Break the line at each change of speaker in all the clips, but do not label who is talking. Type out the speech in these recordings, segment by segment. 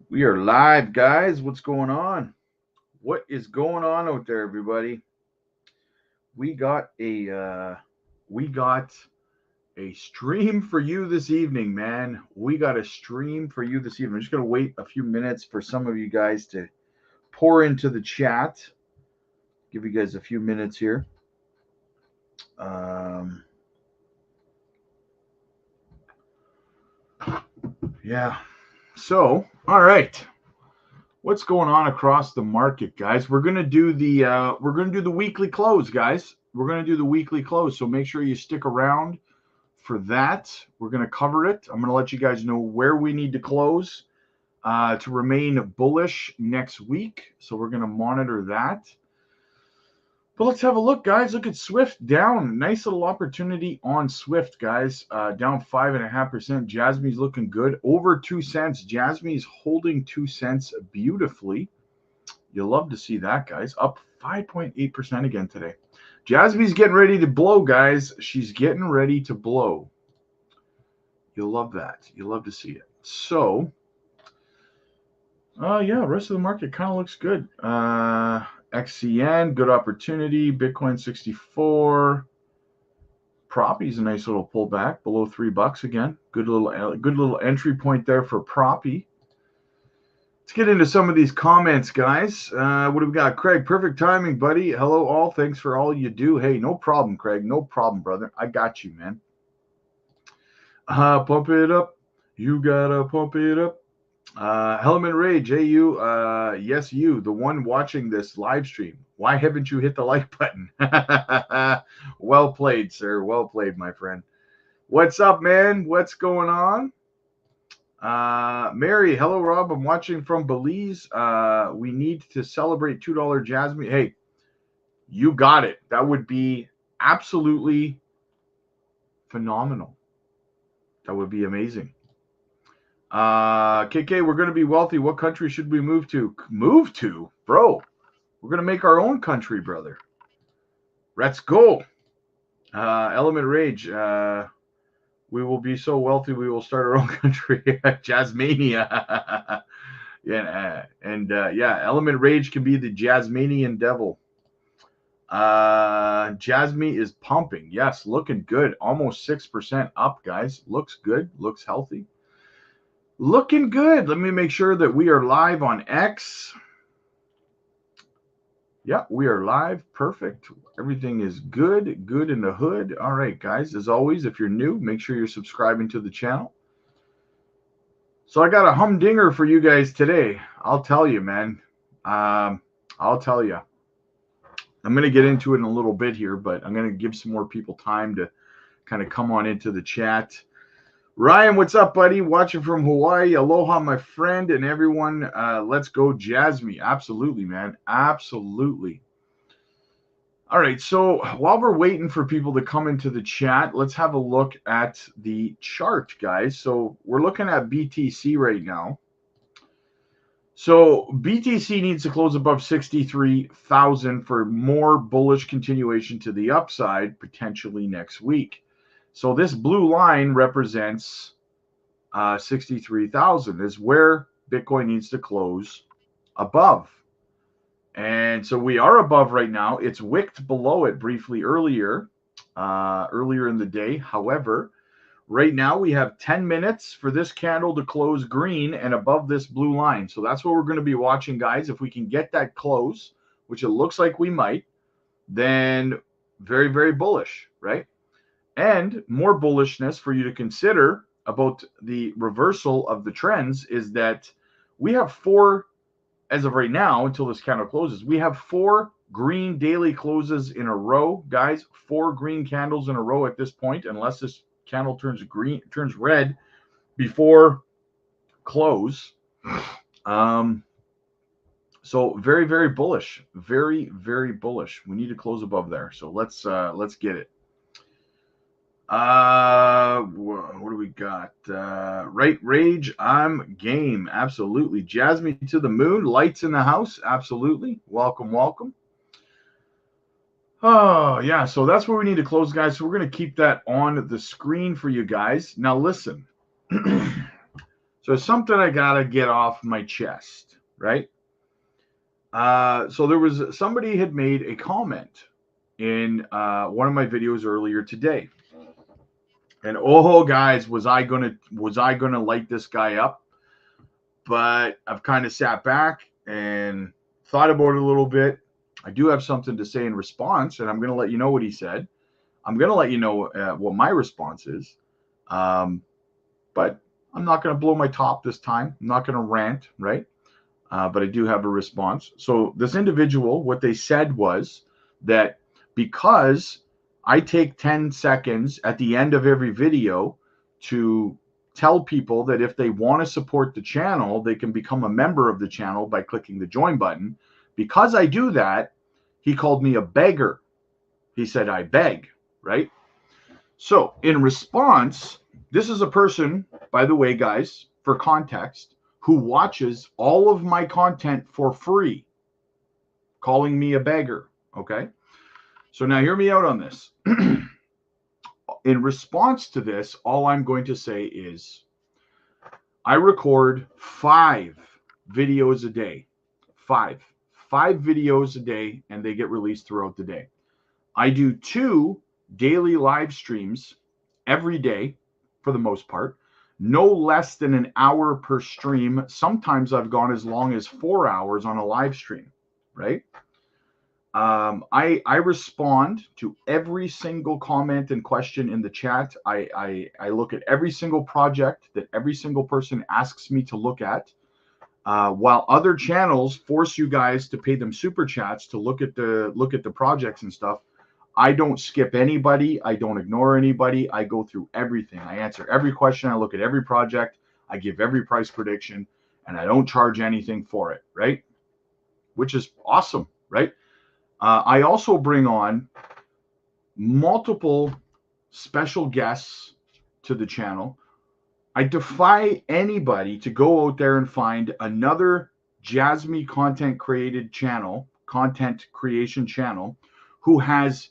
We are live, guys. What's going on? What is going on out there, everybody? We got a stream for you this evening, man. We got a stream for you this evening. I'm just gonna wait a few minutes for some of you guys to pour into the chat. Give you guys a few minutes here. Yeah. So, all right. What's going on across the market, guys? We're gonna do the weekly close, guys. We're gonna do the weekly close. So make sure you stick around for that. We're gonna cover it. I'm gonna let you guys know where we need to close to remain bullish next week. So we're gonna monitor that. But let's have a look, guys. Look at Swift down. Nice little opportunity on Swift, guys. Down 5.5%. JASMY's looking good. Over 2 cents. JASMY's holding 2 cents beautifully. You'll love to see that, guys. Up 5.8% again today. JASMY's getting ready to blow, guys. She's getting ready to blow. You'll love that. You'll love to see it. So, yeah, the rest of the market kind of looks good. XCN, good opportunity. Bitcoin 64. Proppy's a nice little pullback below $3 again. Good little entry point there for Proppy. Let's get into some of these comments, guys. What do we got? Craig, perfect timing, buddy. Hello, all. Thanks for all you do. Hey, no problem, Craig. No problem, brother. I got you, man. Pump it up. You gotta pump it up. Hellman Rage, hey you, yes you, the one watching this live stream. Why haven't you hit the like button? Well played, sir. Well played, my friend. What's up, man? What's going on? Mary, hello, Rob. I'm watching from Belize. We need to celebrate $2 JASMY. Hey, you got it. That would be absolutely phenomenal. That would be amazing. KK, we're going to be wealthy. What country should we move to? Move to? Bro, we're going to make our own country, brother. Let's go. Element Rage, we will be so wealthy we will start our own country. Jasmania. Yeah, yeah, Element Rage can be the Jasmanian devil. JASMY is pumping. Yes, looking good. Almost 6% up, guys. Looks good. Looks healthy. Looking good. Let me make sure that we are live on X. Yeah, we are live. Perfect. Everything is good. Good in the hood. All right, guys. As always, if you're new, make sure you're subscribing to the channel. So I got a humdinger for you guys today. I'll tell you, man. I'll tell you. I'm going to get into it in a little bit here, but I'm going to give some more people time to kind of come on into the chat. Ryan, what's up, buddy? Watching from Hawaii. Aloha, my friend, and everyone. Let's go, JASMY. Absolutely, man. Absolutely. All right, so while we're waiting for people to come into the chat, let's have a look at the chart, guys. So we're looking at BTC right now. So BTC needs to close above 63,000 for more bullish continuation to the upside, potentially next week. So this blue line represents 63,000 is where Bitcoin needs to close above. And so we are above right now. It's wicked below it briefly earlier in the day. However, right now we have 10 minutes for this candle to close green and above this blue line. So that's what we're going to be watching, guys. If we can get that close, which it looks like we might, then very, very bullish, right? And more bullishness for you to consider about the reversal of the trends is that we have 4, as of right now, until this candle closes, we have 4 green daily closes in a row, guys. 4 green candles in a row at this point, unless this candle turns red before close. So very, very bullish. Very, very bullish. We need to close above there. So let's get it. What do we got? Right, Rage, I'm game. Absolutely. JASMY to the moon. Lights in the house. Absolutely. Welcome, welcome. Oh, yeah. So that's where we need to close, guys. So we're going to keep that on the screen for you guys. Now, listen. So it's something I got to get off my chest, right? So there was somebody had made a comment in one of my videos earlier today. And oh, guys, was I gonna light this guy up? But I've kind of sat back and thought about it a little bit. I do have something to say in response, and I'm going to let you know what he said. I'm going to let you know what my response is. But I'm not going to blow my top this time. I'm not going to rant, right? But I do have a response. So this individual, what they said was that because I take 10 seconds at the end of every video to tell people that if they want to support the channel, they can become a member of the channel by clicking the join button. Because I do that, he called me a beggar. He said, I beg, right? So in response, this is a person, by the way, guys, for context, who watches all of my content for free, calling me a beggar, okay? So now hear me out on this. In response to this, all I'm going to say is I record 5 videos a day. 5 videos a day, and they get released throughout the day. I do 2 daily live streams every day for the most part, no less than an hour per stream. Sometimes I've gone as long as 4 hours on a live stream, right? I respond to every single comment and question in the chat. I look at every single project that every single person asks me to look at. While other channels force you guys to pay them super chats to look at the projects and stuff, I don't skip anybody. I don't ignore anybody. I go through everything. I answer every question. I look at every project. I give every price prediction, and I don't charge anything for it, right? Which is awesome, right? I also bring on multiple special guests to the channel. I defy anybody to go out there and find another JASMY content creation channel, who has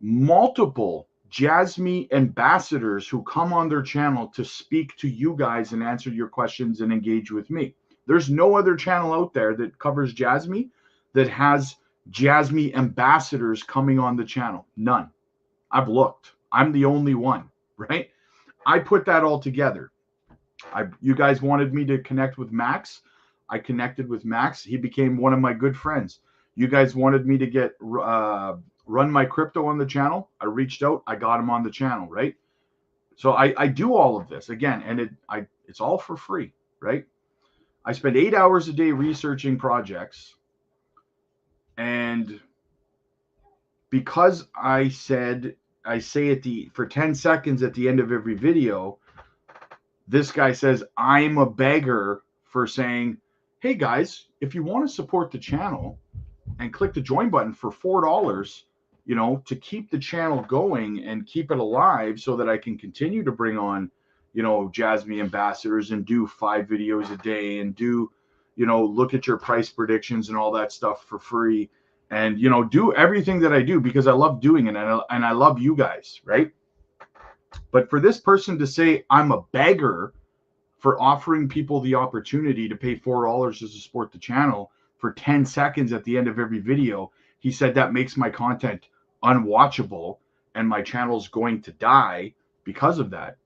multiple JASMY ambassadors who come on their channel to speak to you guys and answer your questions and engage with me. There's no other channel out there that covers JASMY that has JASMY ambassadors coming on the channel. None. I've looked. I'm the only one, right? I put that all together. You guys wanted me to connect with Max. I connected with Max. He became one of my good friends. You guys wanted me to get run my crypto on the channel. I reached out. I got him on the channel, right? So I do all of this again, and it's all for free, right? I spend 8 hours a day researching projects, and because I say for 10 seconds at the end of every video, this guy says I'm a beggar for saying, hey guys, if you want to support the channel and click the join button for $4, to keep the channel going and keep it alive so that I can continue to bring on, JASMY ambassadors and do 5 videos a day and do, look at your price predictions and all that stuff for free, and, do everything that I do because I love doing it, and I love you guys, right? But for this person to say I'm a beggar for offering people the opportunity to pay $4 to support the channel for 10 seconds at the end of every video, he said that makes my content unwatchable and my channel's going to die because of that.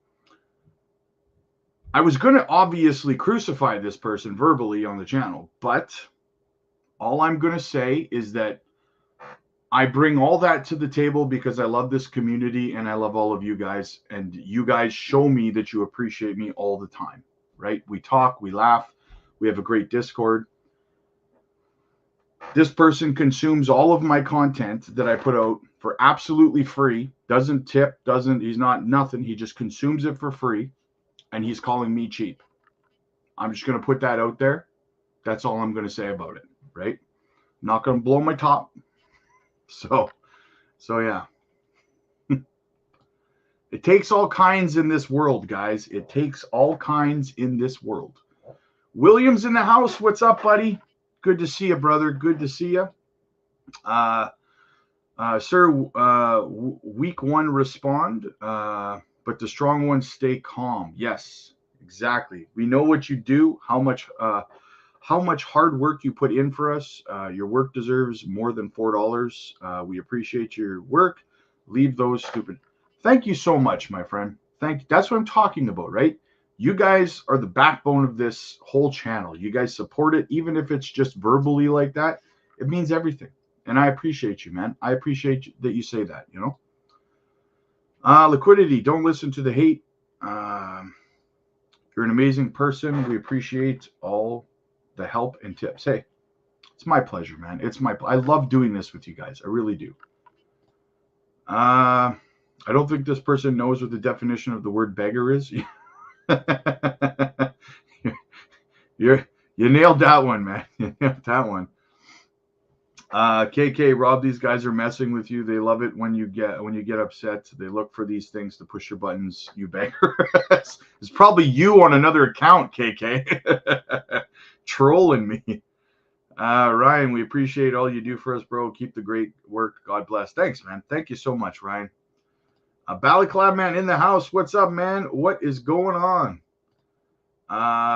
I was going to obviously crucify this person verbally on the channel, but all I'm going to say is that I bring all that to the table because I love this community and I love all of you guys, and you guys show me that you appreciate me all the time, right? We talk, we laugh, we have a great Discord. This person consumes all of my content that I put out for absolutely free, doesn't tip, he's not nothing. He just consumes it for free, and he's calling me cheap. I'm just going to put that out there. That's all I'm going to say about it, right? I'm not going to blow my top. So yeah. It takes all kinds in this world, guys. It takes all kinds in this world. William's in the house. What's up, buddy? Good to see you, brother. Good to see you. Sir, weak one respond, but the strong ones stay calm. Yes, exactly. We know what you do, how much hard work you put in for us. Your work deserves more than $4. We appreciate your work. Leave those stupid. Thank you so much, my friend. Thank you. That's what I'm talking about, right? You guys are the backbone of this whole channel. You guys support it, even if it's just verbally like that. It means everything. And I appreciate you, man. I appreciate that you say that, you know? Liquidity, don't listen to the hate. You're an amazing person. We appreciate all the help and tips. Hey, it's my pleasure, man. I love doing this with you guys. I really do. I don't think this person knows what the definition of the word beggar is. You nailed that one, man. You nailed that one. KK, Rob, these guys are messing with you. They love it when you get upset. They look for these things to push your buttons. You beggar. It's probably you on another account, KK. Trolling me. Ryan, we appreciate all you do for us, bro. Keep the great work. God bless. Thanks, man. Thank you so much, Ryan. Balaclava man in the house. What's up, man? What is going on?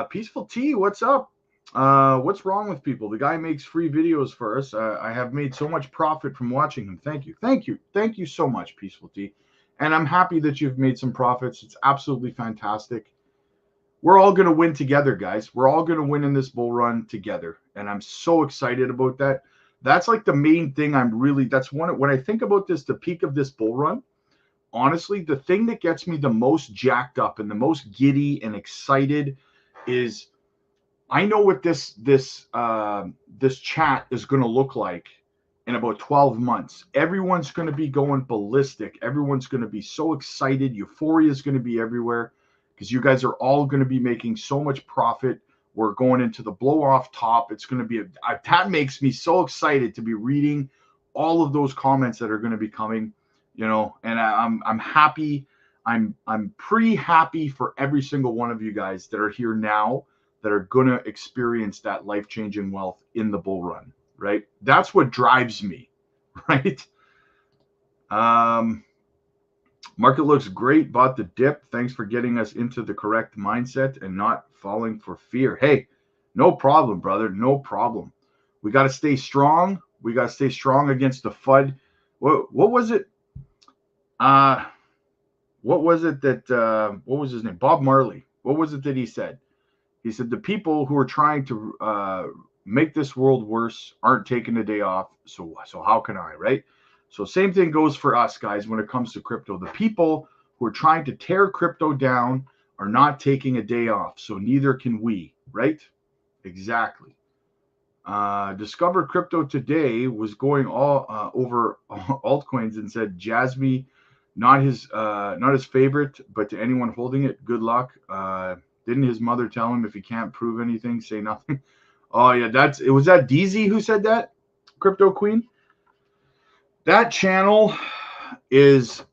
Peaceful T, what's up? What's wrong with people? The guy makes free videos for us. I have made so much profit from watching him. Thank you. Thank you. Thank you so much, Peaceful T. And I'm happy that you've made some profits. It's absolutely fantastic. We're all going to win together, guys. We're all going to win in this bull run together. And I'm so excited about that. That's like the main thing when I think about this, the peak of this bull run, honestly, the thing that gets me the most jacked up and the most giddy and excited is I know what this chat is going to look like in about 12 months. Everyone's going to be going ballistic. Everyone's going to be so excited. Euphoria is going to be everywhere because you guys are all going to be making so much profit. We're going into the blow off top. It's going to be that makes me so excited to be reading all of those comments that are going to be coming, you know, and I'm happy. I'm pretty happy for every single one of you guys that are here now that are going to experience that life-changing wealth in the bull run, right? That's what drives me, right? Market looks great. Bought the dip. Thanks for getting us into the correct mindset and not falling for fear. Hey, no problem, brother. No problem. We got to stay strong. We got to stay strong against the FUD. What was it? What was it that, what was his name? Bob Marley. What was it that he said? He said, the people who are trying to make this world worse aren't taking a day off. So how can I, right? So same thing goes for us, guys, when it comes to crypto. The people who are trying to tear crypto down are not taking a day off. So neither can we, right? Exactly. Discover Crypto today was going all over altcoins and said, JASMY, not his favorite, but to anyone holding it, good luck. Didn't his mother tell him if he can't prove anything, say nothing? Oh yeah, was that DZ who said that? Crypto Queen? That channel has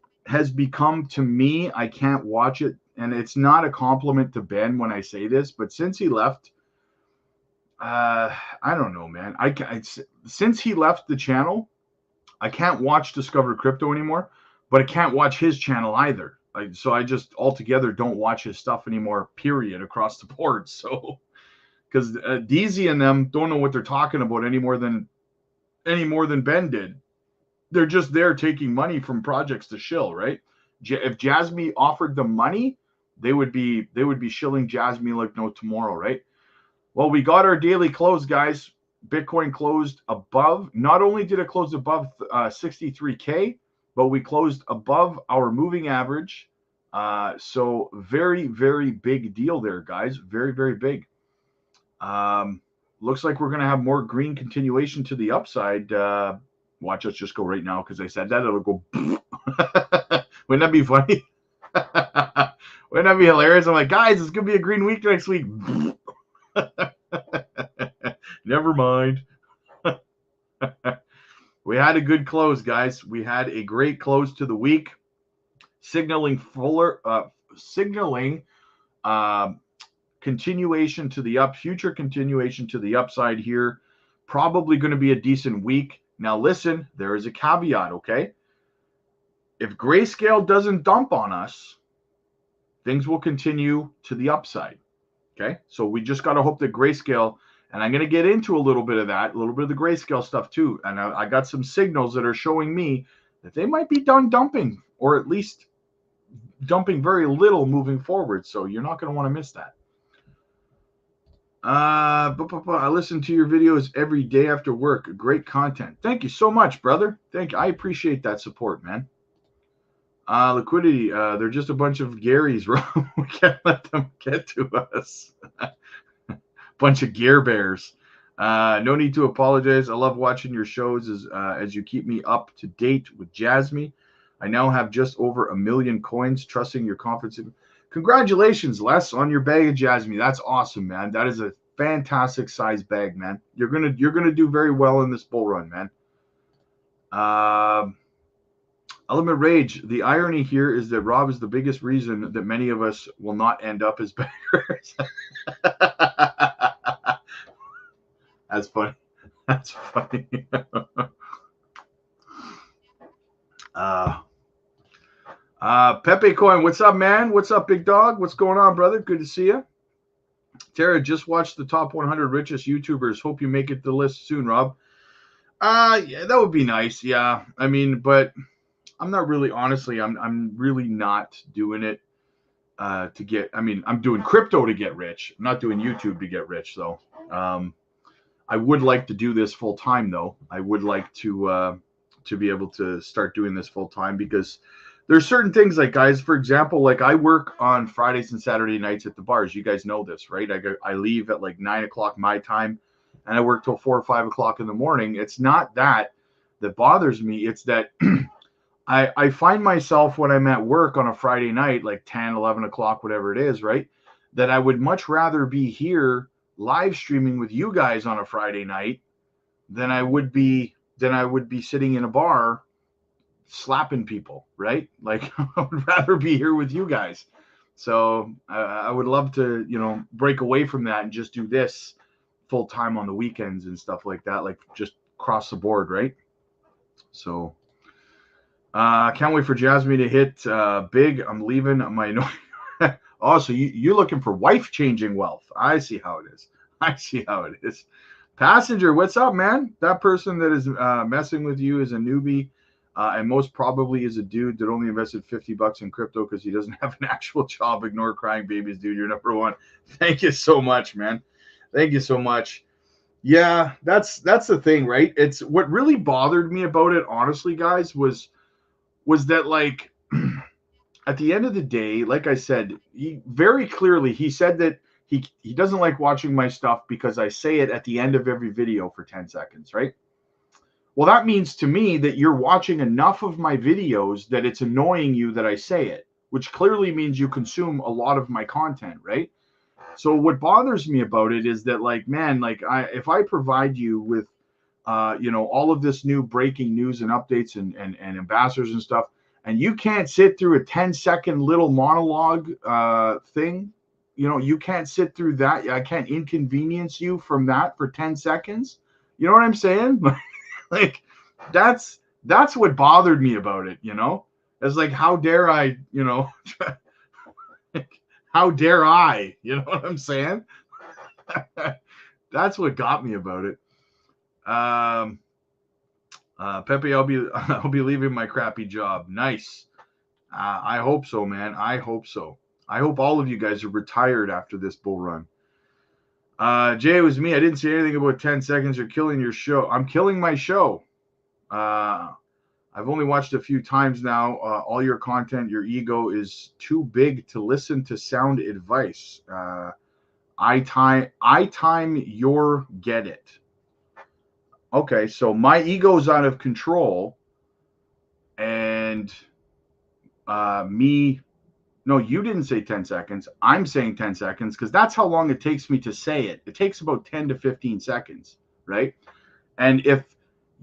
become, to me, I can't watch it, and it's not a compliment to Ben when I say this, but since he left, I don't know, man. Since he left the channel, I can't watch Discover Crypto anymore, but I can't watch his channel either. So I just altogether don't watch his stuff anymore, period, across the board. So, because DZ and them don't know what they're talking about any more than Ben did. They're just there taking money from projects to shill, right? If JASMY offered them money, they would be shilling JASMY like no tomorrow, right? Well, we got our daily close, guys. Bitcoin closed above. Not only did it close above 63K, but we closed above our moving average. So very, very big deal there, guys. Very, very big. Looks like we're going to have more green continuation to the upside. Watch us just go right now because I said that. It'll go. Wouldn't that be funny? Wouldn't that be hilarious? I'm like, guys, it's going to be a green week next week. Never mind. We had a good close, guys. We had a great close to the week, signaling continuation to the future continuation to the upside here. Probably going to be a decent week. Now listen, there is a caveat, okay? If Grayscale doesn't dump on us, things will continue to the upside, okay? So we just got to hope that Grayscale, and I'm going to get into a little bit of that, a little bit of the Grayscale stuff too, and I got some signals that are showing me that they might be done dumping, or at least dumping very little moving forward, so you're not going to want to miss that. I listen to your videos every day after work. Great content. Thank you so much, brother. Thank you. I appreciate that support, man. Liquidity. They're just a bunch of Garys, bro. We can't let them get to us. Bunch of gear bears. No need to apologize. I love watching your shows as you keep me up to date with JASMY. I now have just over 1 million coins. Trusting your confidence. Congratulations, Les, on your bag of JASMY. That's awesome, man. That is a fantastic size bag, man. You're gonna do very well in this bull run, man. Element Rage. The irony here is that Rob is the biggest reason that many of us will not end up as beggars. That's funny. That's funny. Pepe Coin, what's up, man? What's up, big dog? What's going on, brother? Good to see you. Tara, just watched the top 100 richest YouTubers. Hope you make it to the list soon, Rob. Yeah, that would be nice. Yeah, I mean, but I'm not really, honestly, I'm really not doing it to get. I mean, I'm doing crypto to get rich. I'm not doing YouTube to get rich, though. I would like to do this full time, though. I would like to be able to start doing this full time, because there's certain things, like, guys, for example, like I work on Fridays and Saturday nights at the bars. You guys know this, right? I leave at like 9 o'clock my time, and I work till 4 or 5 o'clock in the morning. It's not that bothers me. It's that I find myself when I'm at work on a Friday night, like 10, 11 o'clock, whatever it is, right, that I would much rather be here live streaming with you guys on a Friday night than I would be sitting in a bar slapping people, right? Like, I would rather be here with you guys. So I would love to, break away from that and just do this full time on the weekends and stuff like that, like just across the board, right? So can't wait for JASMY to hit big. I'm leaving my oh, so you're looking for wife changing wealth. I see how it is. Passenger, what's up, man? That person that is messing with you is a newbie, and most probably is a dude that only invested $50 in crypto because he doesn't have an actual job. Ignore crying babies, dude. You're number one. Thank you so much, man. Thank you so much. Yeah, that's the thing, right? It's what really bothered me about it, honestly, guys, was that, like, at the end of the day, like I said, he very clearly, he said that he doesn't like watching my stuff because I say it at the end of every video for 10 seconds, right? Well, that means to me that you're watching enough of my videos that it's annoying you that I say it, which clearly means you consume a lot of my content, right? So what bothers me about it is that, like, man, like, if I provide you with, all of this new breaking news and updates and ambassadors and stuff, and you can't sit through a 10-second little monologue thing, you can't sit through that. I can't inconvenience you from that for 10 seconds. You know what I'm saying? Like, that's what bothered me about it, It's like, how dare I, how dare I, you know what I'm saying? That's what got me about it. Pepe, I'll be leaving my crappy job. Nice. I hope so, man. I hope so. I hope all of you guys are retired after this bull run. Jay, it was me. I didn't say anything about 10 seconds. You're killing your show. I'm killing my show. I've only watched a few times now. All your content, your ego is too big to listen to sound advice. I time your get it. Okay, so my ego's out of control, and no, you didn't say 10 seconds. I'm saying 10 seconds because that's how long it takes me to say it. It takes about 10 to 15 seconds, right? And if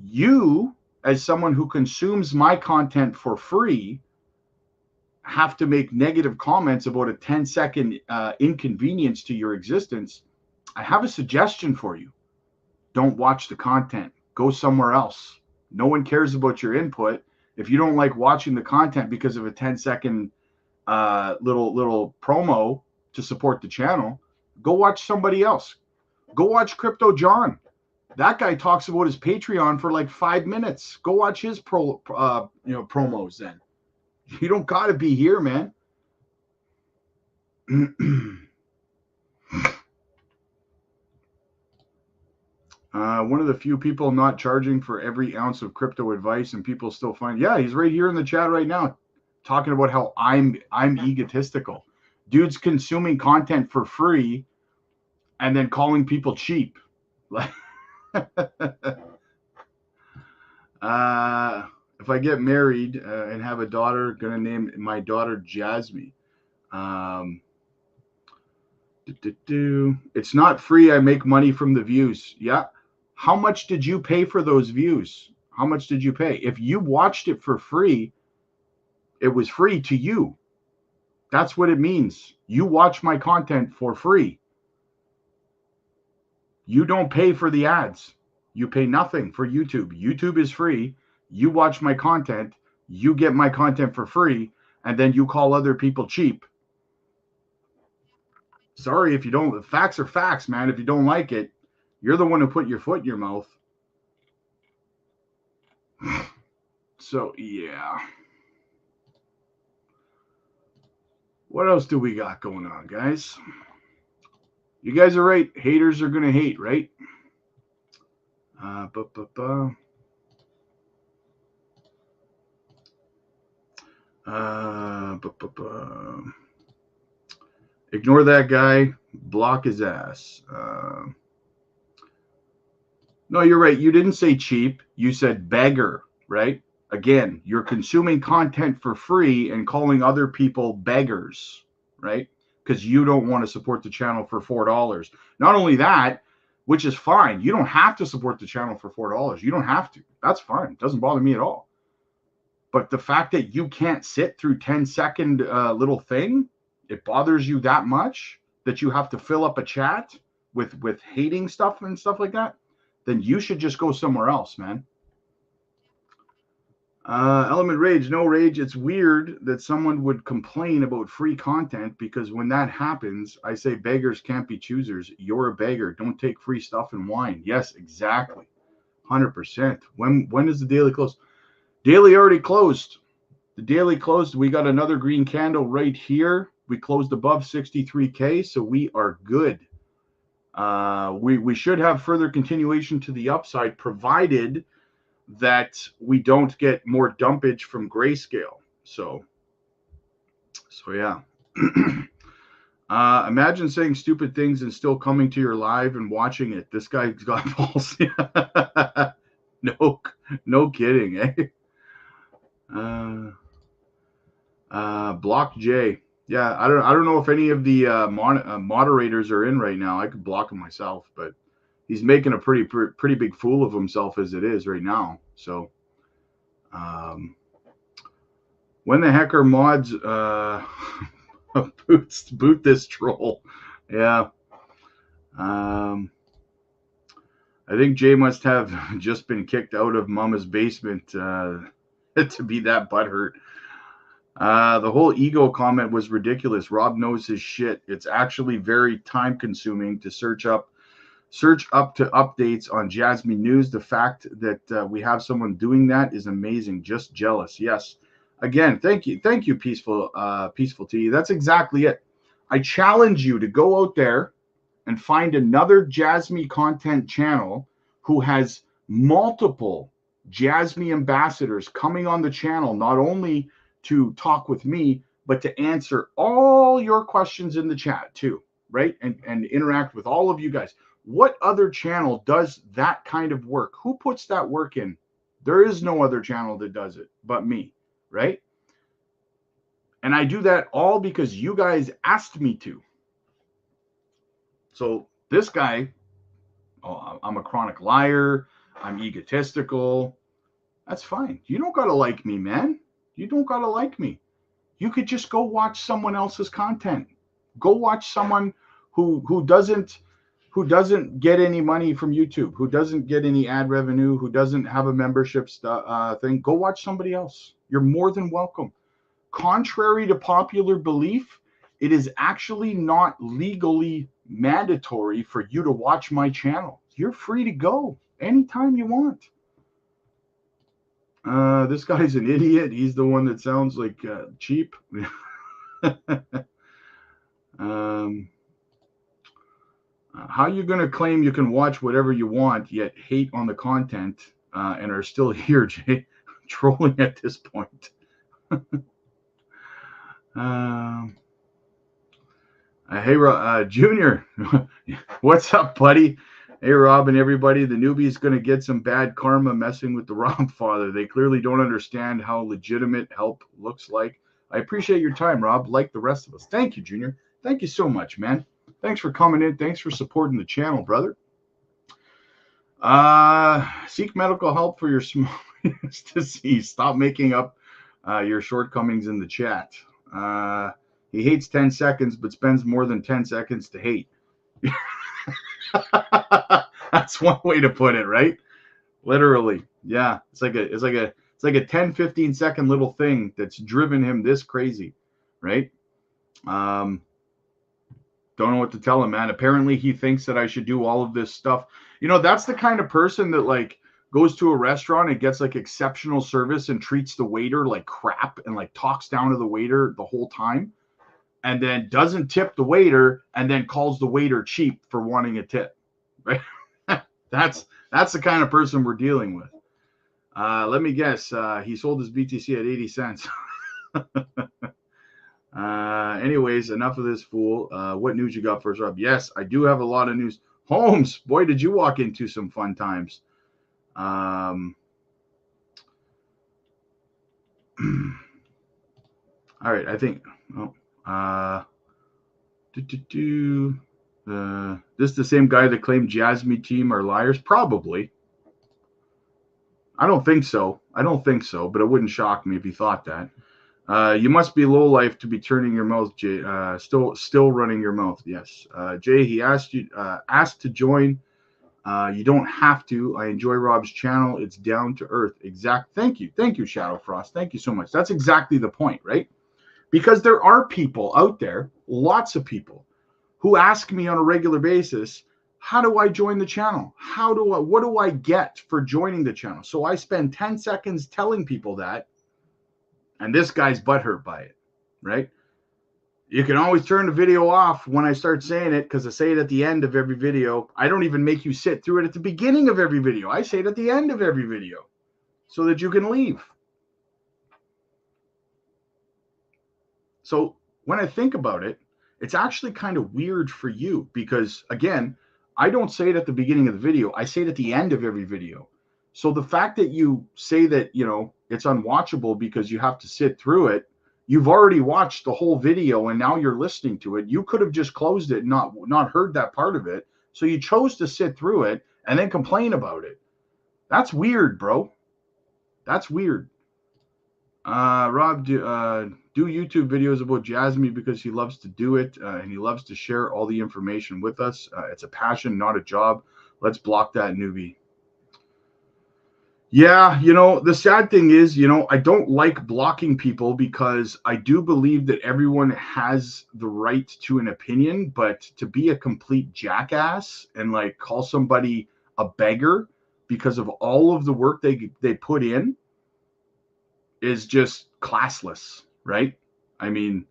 you, as someone who consumes my content for free, have to make negative comments about a 10-second inconvenience to your existence, I have a suggestion for you. Don't watch the content. Go somewhere else. No one cares about your input. If you don't like watching the content because of a 10-second little promo to support the channel, go watch somebody else. Go watch Crypto John. That guy talks about his Patreon for like 5 minutes. Go watch his promos then. You don't got to be here, man. One of the few people not charging for every ounce of crypto advice, and people still find, yeah, he's right here in the chat right now talking about how I'm egotistical. Dude's consuming content for free and then calling people cheap. If I get married and have a daughter, gonna name my daughter Jasmy. It's not free. I make money from the views. Yeah. How much did you pay for those views? How much did you pay? If you watched it for free, it was free to you. That's what it means. You watch my content for free. You don't pay for the ads. You pay nothing for YouTube. YouTube is free. You watch my content. You get my content for free. And then you call other people cheap. Sorry if you don't. Facts are facts, man. If you don't like it, you're the one who put your foot in your mouth. So, yeah. What else do we got going on, guys? You guys are right. Haters are going to hate, right? Ignore that guy. Block his ass. No, you're right. You didn't say cheap. You said beggar, right? Again, you're consuming content for free and calling other people beggars, right? Because you don't want to support the channel for $4. Not only that, which is fine. You don't have to support the channel for $4. You don't have to. That's fine. It doesn't bother me at all. But the fact that you can't sit through 10-second little thing, it bothers you that much that you have to fill up a chat with hating stuff and stuff like that, then you should just go somewhere else, man. Element Rage, no rage. It's weird that someone would complain about free content because when that happens, I say beggars can't be choosers. You're a beggar. Don't take free stuff and whine. Yes, exactly. 100%. When is the daily close? Daily already closed. The daily closed. We got another green candle right here. We closed above 63K, so we are good. We should have further continuation to the upside, provided that we don't get more dumpage from Grayscale. So yeah. Imagine saying stupid things and still coming to your live and watching it. This guy's got balls. No kidding, eh? Block J. Yeah, I don't know if any of the moderators are in right now. I could block him myself, but he's making a pretty big fool of himself as it is right now. So, when the heck are mods boot this troll? Yeah. I think Jay must have just been kicked out of Mama's basement to be that butthurt. The whole ego comment was ridiculous. Rob knows his shit. It's actually very time consuming to search up to updates on JASMY News. The fact that we have someone doing that is amazing. Just jealous. Yes. Again, thank you, Peaceful T. That's exactly it. I challenge you to go out there and find another JASMY content channel who has multiple JASMY ambassadors coming on the channel, not only to talk with me, but to answer all your questions in the chat too, right? And interact with all of you guys. What other channel does that kind of work? Who puts that work in? There is no other channel that does it but me, right? And I do that all because you guys asked me to. So this guy, I'm a chronic liar. I'm egotistical. That's fine. You don't got to like me, man. You don't got to like me. You could just go watch someone else's content. Go watch someone who doesn't who doesn't get any money from YouTube, who doesn't get any ad revenue, who doesn't have a membership thing, go watch somebody else. You're more than welcome. Contrary to popular belief, it is actually not legally mandatory for you to watch my channel. You're free to go anytime you want. This guy's an idiot. He's the one that sounds like cheap. How you going to claim you can watch whatever you want, yet hate on the content and are still here, Jay? Trolling at this point. Hey, Junior. What's up, buddy? Hey, Rob and everybody. The newbie's going to get some bad karma messing with the Rob father. They clearly don't understand how legitimate help looks like. I appreciate your time, Rob, like the rest of us. Thank you, Junior. Thank you so much, man. Thanks for coming in. Thanks for supporting the channel, brother. Seek medical help for your small disease. Stop making up your shortcomings in the chat. He hates 10 seconds, but spends more than 10 seconds to hate. That's one way to put it, right? Literally. Yeah. It's like a 10, 15 second little thing that's driven him this crazy, right? Don't know what to tell him, man. Apparently he thinks that I should do all of this stuff. You know, that's the kind of person that like goes to a restaurant and gets like exceptional service and treats the waiter like crap and like talks down to the waiter the whole time and then doesn't tip the waiter and then calls the waiter cheap for wanting a tip, right? That's the kind of person we're dealing with. Let me guess. He sold his BTC at 80 cents. Anyways, enough of this fool. What news you got for us, Rob? Yes, I do have a lot of news. Holmes, boy, did you walk into some fun times. All right, I think. This the same guy that claimed JASMY team are liars? Probably. I don't think so. But it wouldn't shock me if he thought that. You must be low life to be turning your mouth, Jay. Still running your mouth. Yes. Jay, he asked to join. You don't have to. I enjoy Rob's channel. It's down to earth. Thank you, Shadow Frost. Thank you so much. That's exactly the point, right? Because there are people out there, lots of people, who ask me on a regular basis, how do I join the channel? What do I get for joining the channel? So I spend 10 seconds telling people that. And this guy's butthurt by it, right? You can always turn the video off when I start saying it because I say it at the end of every video. I don't even make you sit through it at the beginning of every video. I say it at the end of every video so that you can leave. So when I think about it, it's actually kind of weird for you because, again, I don't say it at the beginning of the video. I say it at the end of every video. So the fact that you say that, you know, it's unwatchable because you have to sit through it, you've already watched the whole video and now you're listening to it. You could have just closed it and not heard that part of it. So you chose to sit through it and then complain about it. That's weird, bro. That's weird. Rob, do YouTube videos about JASMY because he loves to do it and he loves to share all the information with us. It's a passion, not a job. Let's block that newbie. Yeah, you know, the sad thing is, you know, I don't like blocking people because I do believe that everyone has the right to an opinion, but to be a complete jackass and like call somebody a beggar because of all of the work they put in is just classless, right? I mean,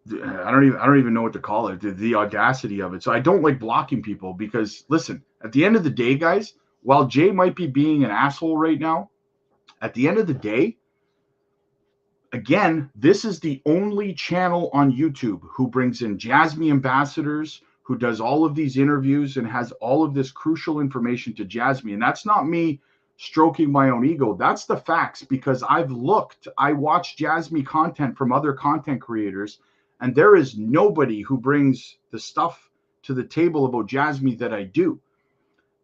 I don't even know what to call it, the audacity of it. So I don't like blocking people because, listen, at the end of the day, guys, while Jay might be being an asshole right now, at the end of the day, again, this is the only channel on YouTube who brings in JASMY ambassadors, who does all of these interviews and has all of this crucial information to JASMY. And that's not me stroking my own ego. That's the facts because I watch JASMY content from other content creators, and there is nobody who brings the stuff to the table about JASMY that I do.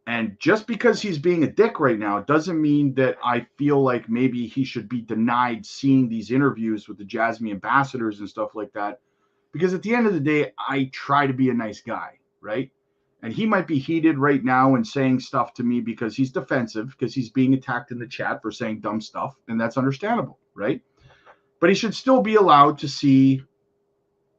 And just because he's being a dick right now doesn't mean that I feel like maybe he should be denied seeing these interviews with the JASMY ambassadors and stuff like that. Because at the end of the day, I try to be a nice guy, right? And he might be heated right now and saying stuff to me because he's defensive, because he's being attacked in the chat for saying dumb stuff, and that's understandable, right? But he should still be allowed to see,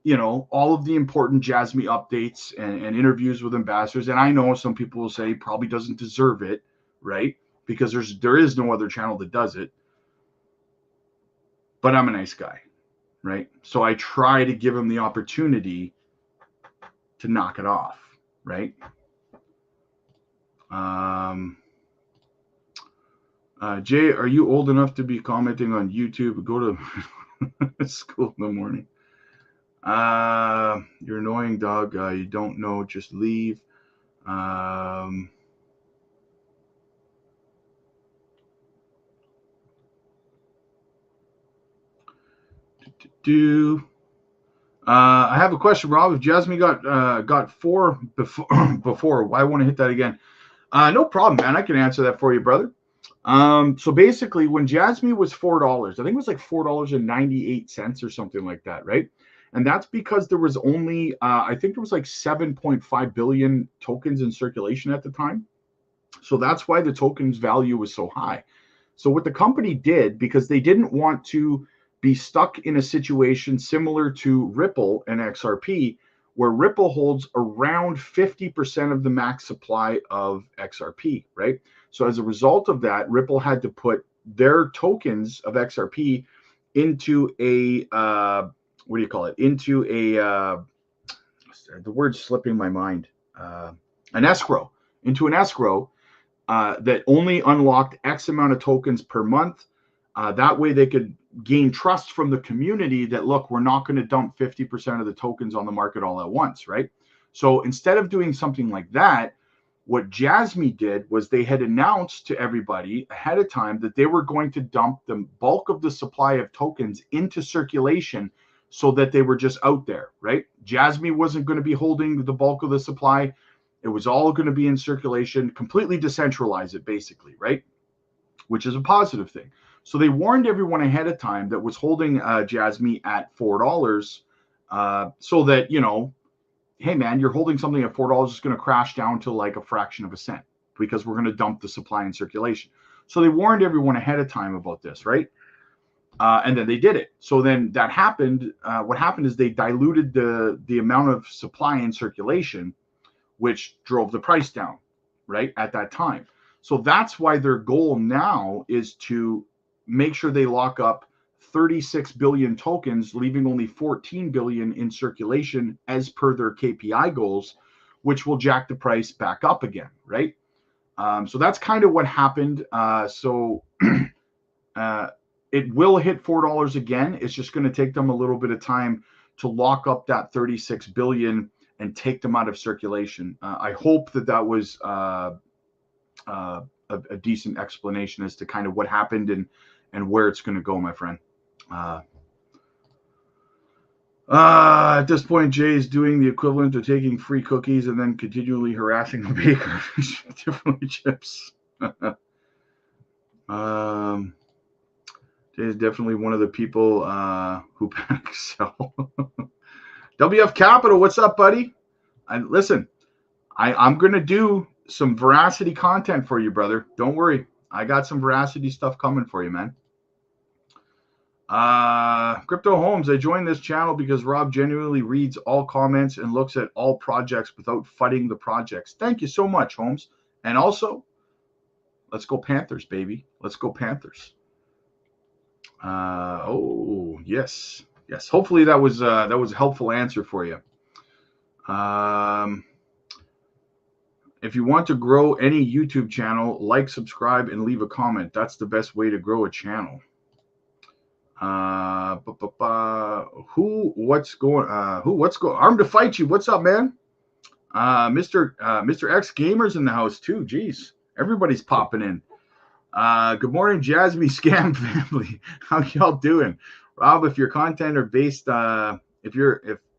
you know, all of the important JASMY updates and interviews with ambassadors. And I know some people will say he probably doesn't deserve it, right? Because there is no other channel that does it. But I'm a nice guy, right? So I try to give him the opportunity to knock it off, right? Jay, are you old enough to be commenting on YouTube? Go to school in the morning. You're annoying, dog. You don't know, just leave. I have a question, Rob. If JASMY got 4 before, why won't I hit that again? No problem, man. I can answer that for you, brother. So basically, when JASMY was $4, I think it was like $4.98 or something like that, right? And that's because there was only, I think there was like 7.5 billion tokens in circulation at the time. So that's why the token's value was so high. So what the company did, because they didn't want to be stuck in a situation similar to Ripple and XRP, where Ripple holds around 50% of the max supply of XRP, right? So as a result of that, Ripple had to put their tokens of XRP into a, what do you call it? Into a, the word's slipping my mind, an escrow, into an escrow that only unlocked X amount of tokens per month. That way they could gain trust from the community that, look, we're not going to dump 50% of the tokens on the market all at once, right? So instead of doing something like that, what JASMY did was they had announced to everybody ahead of time that they were going to dump the bulk of the supply of tokens into circulation so that they were just out there, right? JASMY wasn't going to be holding the bulk of the supply. It was all going to be in circulation, completely decentralize it, basically, right? Which is a positive thing. So they warned everyone ahead of time that was holding JASMY at $4 so that, you know, hey, man, you're holding something at $4, it's going to crash down to like a fraction of a cent because we're going to dump the supply in circulation. So they warned everyone ahead of time about this, right? And then they did it. So then that happened. What happened is they diluted the amount of supply in circulation, which drove the price down, right, at that time. So that's why their goal now is to make sure they lock up 36 billion tokens, leaving only 14 billion in circulation as per their KPI goals, which will jack the price back up again, right? So that's kind of what happened. It will hit $4 again. It's just going to take them a little bit of time to lock up that 36 billion and take them out of circulation. I hope that was a decent explanation as to kind of what happened and where it's going to go, my friend. At this point, Jay is doing the equivalent of taking free cookies and then continually harassing the baker. Different chips. Jay is definitely one of the people who panic sell. WF Capital, what's up, buddy? Listen, I'm going to do some veracity content for you, brother. Don't worry. I got some veracity stuff coming for you, man. Crypto Holmes, I joined this channel because Rob genuinely reads all comments and looks at all projects without fudding the projects. Thank you so much, Holmes. And also, let's go Panthers, baby. Let's go Panthers. Oh, yes. Yes. Hopefully that was a helpful answer for you. If you want to grow any YouTube channel, like, subscribe, and leave a comment. That's the best way to grow a channel. What's going Armed to Fight You, what's up, man? Mr. X Gamers in the house too. Jeez, everybody's popping in. Good morning, JASMY Scam family. How y'all doing? Rob, if your content are based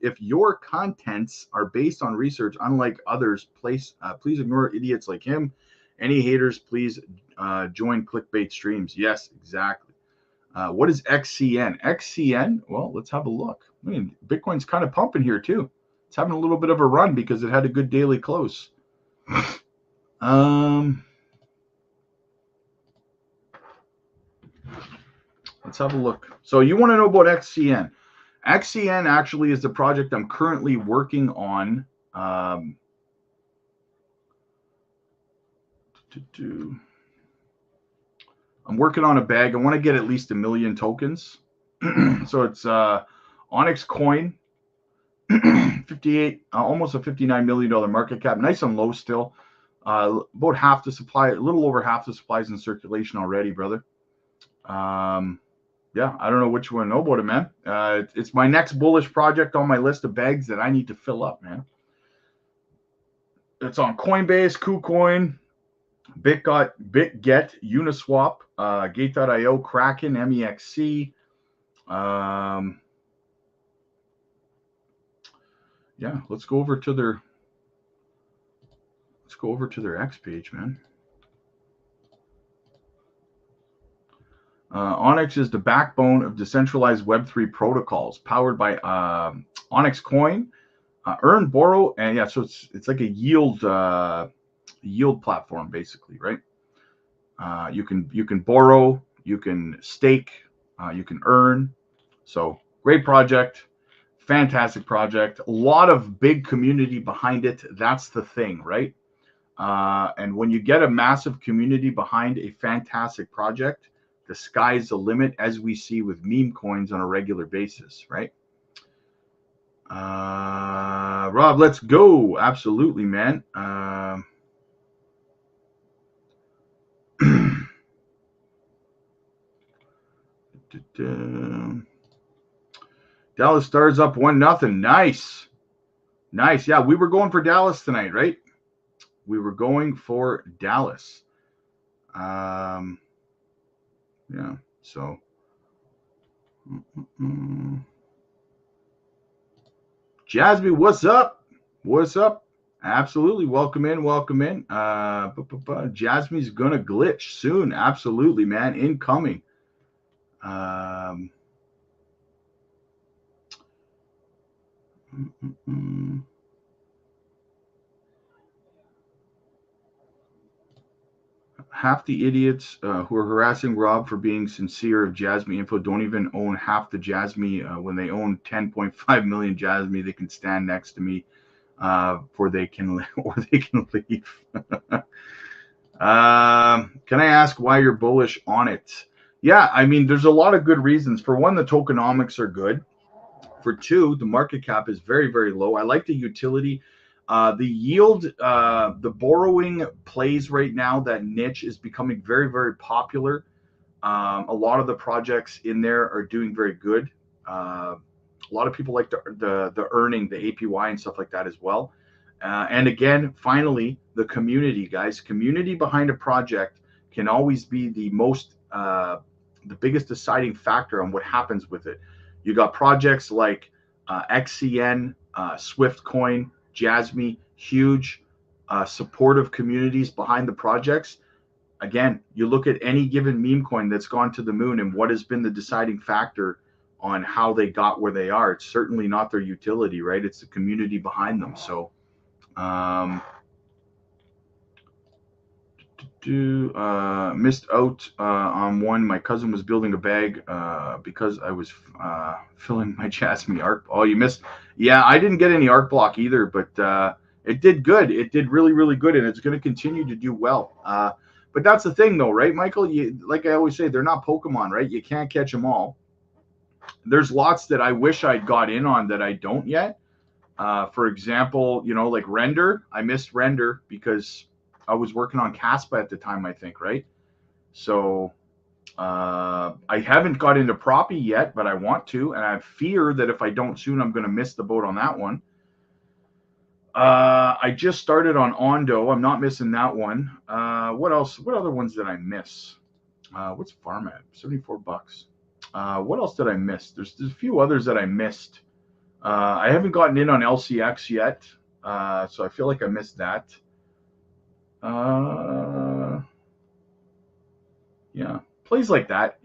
if your contents are based on research unlike others, please ignore idiots like him. Any haters, please join clickbait streams. Yes, exactly. What is XCN? XCN? Well, let's have a look. I mean, Bitcoin's kind of pumping here too. It's having a little bit of a run because it had a good daily close. Let's have a look. So you want to know about XCN. XCN actually is the project I'm currently working on. I'm working on a bag. I want to get at least 1 million tokens. So it's Onyx coin, 58, almost a $59 million market cap. Nice and low still. About half the supply, a little over half the supplies in circulation already, brother. Yeah, I don't know what you want to know about it, man. It's my next bullish project on my list of bags that I need to fill up, man. It's on Coinbase, KuCoin, BitGet, Uniswap, Gate.io, Kraken, MEXC. Yeah, let's go over to their X page, man. Onyx is the backbone of decentralized Web3 protocols, powered by Onyx Coin, Earn, Borrow, and yeah, so it's like a yield platform, basically, right? You can borrow, you can stake, you can earn. So great project, fantastic project. A lot of big community behind it. That's the thing, right? And when you get a massive community behind a fantastic project, the sky's the limit, as we see with meme coins on a regular basis, right? Rob, let's go. Absolutely, man. Dallas Stars up 1-0. Nice. Nice. Yeah, we were going for Dallas tonight, right? We were going for Dallas. Yeah, so. Jasmy, what's up? What's up? Absolutely. Welcome in. Welcome in. Jasmy's going to glitch soon. Absolutely, man. Incoming. Half the idiots who are harassing Rob for being sincere of Jasmy info don't even own half the Jasmy. When they own 10.5 million Jasmy, they can stand next to me, or they can leave. Can I ask why you're bullish on it? Yeah, I mean, there's a lot of good reasons. For one, the tokenomics are good. For two, the market cap is very, very low. I like the utility. The yield, the borrowing plays right now, that niche is becoming very, very popular. A lot of the projects in there are doing very good. A lot of people like the earning, the APY and stuff like that as well. And again, finally, the community, guys. Community behind a project can always be the biggest deciding factor on what happens with it. You got projects like XCN, Swiftcoin, Jasmy, huge supportive communities behind the projects. Again, you look at any given meme coin that's gone to the moon, and what has been the deciding factor on how they got where they are. It's certainly not their utility, right? It's the community behind them. So missed out on one. My cousin was building a bag because I was filling my Jasmy art. Oh, you missed. Yeah, I didn't get any art block either, but it did good. It did really, really good, and it's going to continue to do well. But that's the thing, though, right, Michael? Like I always say, they're not Pokemon, right? You can't catch them all. There's lots that I wish I'd got in on that I don't yet. For example, like Render. I missed Render because I was working on KASPA at the time, I think, right? So I haven't got into Proppy yet, but I want to, and I fear that if I don't soon, I'm going to miss the boat on that one. I just started on Ondo. I'm not missing that one. What else? What other ones did I miss? What's Farm at? $74. What else did I miss? There's a few others that I missed. I haven't gotten in on LCX yet, so I feel like I missed that. Yeah, plays like that,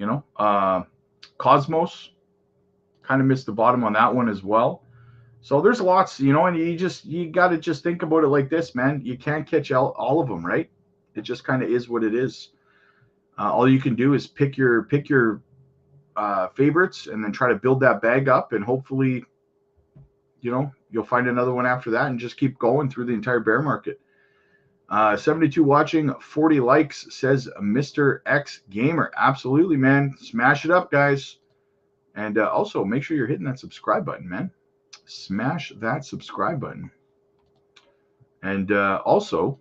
Cosmos, kind of missed the bottom on that one as well. So there's lots, you know, and you got to just think about it like this, man. You can't catch all of them, right? It just kind of is what it is. All you can do is pick your favorites and then try to build that bag up, and hopefully, you know, you'll find another one after that and just keep going through the entire bear market. 72 watching, 40 likes, says Mr. X Gamer. Absolutely, man. Smash it up, guys. And also make sure you're hitting that subscribe button, man. Smash that subscribe button. And also,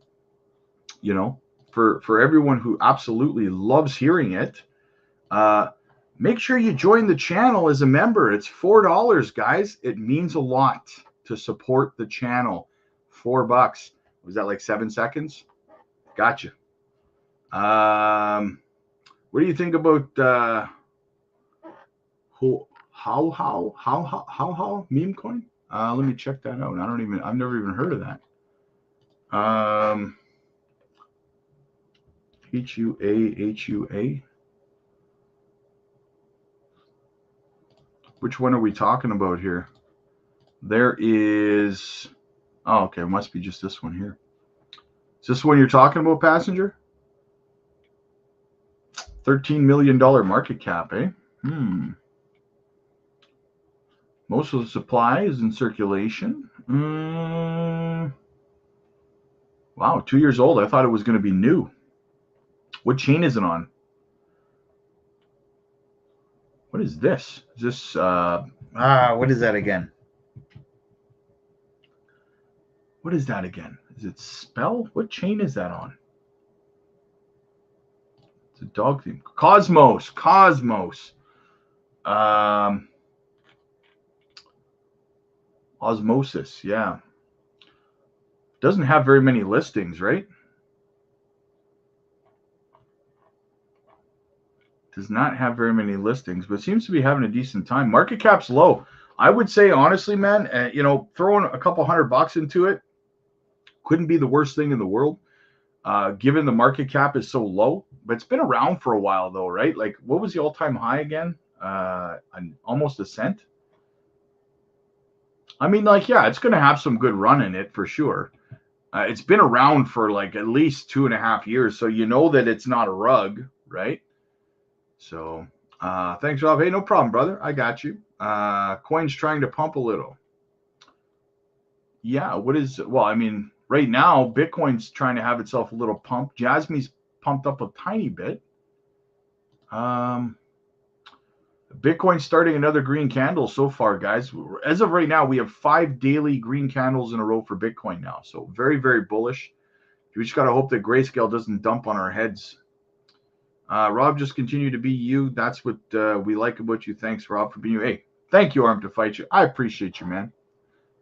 you know, for everyone who absolutely loves hearing it, make sure you join the channel as a member. It's $4, guys. It means a lot to support the channel. $4. Was that like 7 seconds? Gotcha. What do you think about how meme coin? Let me check that out. I've never even heard of that. HUA. Which one are we talking about here? There is, oh, okay, it must be just this one here. Is this one you're talking about, Passenger? $13 million market cap, eh? Most of the supply is in circulation. Wow, 2 years old. I thought it was going to be new. What chain is it on? What is this? Is this, what is that again? What is that again? Is it Spell? What chain is that on? It's a dog theme. Cosmos. Osmosis, yeah. Doesn't have very many listings, right? Does not have very many listings, but seems to be having a decent time. Market cap's low. I would say, honestly, man, you know, throwing a couple $100 into it couldn't be the worst thing in the world, given the market cap is so low. But it's been around for a while, though, right? Like, what was the all-time high again? Almost a cent. I mean, like, yeah, it's going to have some good run in it for sure. It's been around for like at least 2.5 years, so you know that it's not a rug, right? So, thanks, Rob. Hey, no problem, brother. I got you. Coin's trying to pump a little. Yeah, well, I mean, right now, Bitcoin's trying to have itself a little pump. JASMY's pumped up a tiny bit. Bitcoin's starting another green candle so far, guys. As of right now, we have 5 daily green candles in a row for Bitcoin now. So very, very bullish. We just got to hope that Grayscale doesn't dump on our heads. Rob, just continue to be you. That's what we like about you. Thanks, Rob, for being you. Hey, thank you, Arm to Fight You. I appreciate you, man.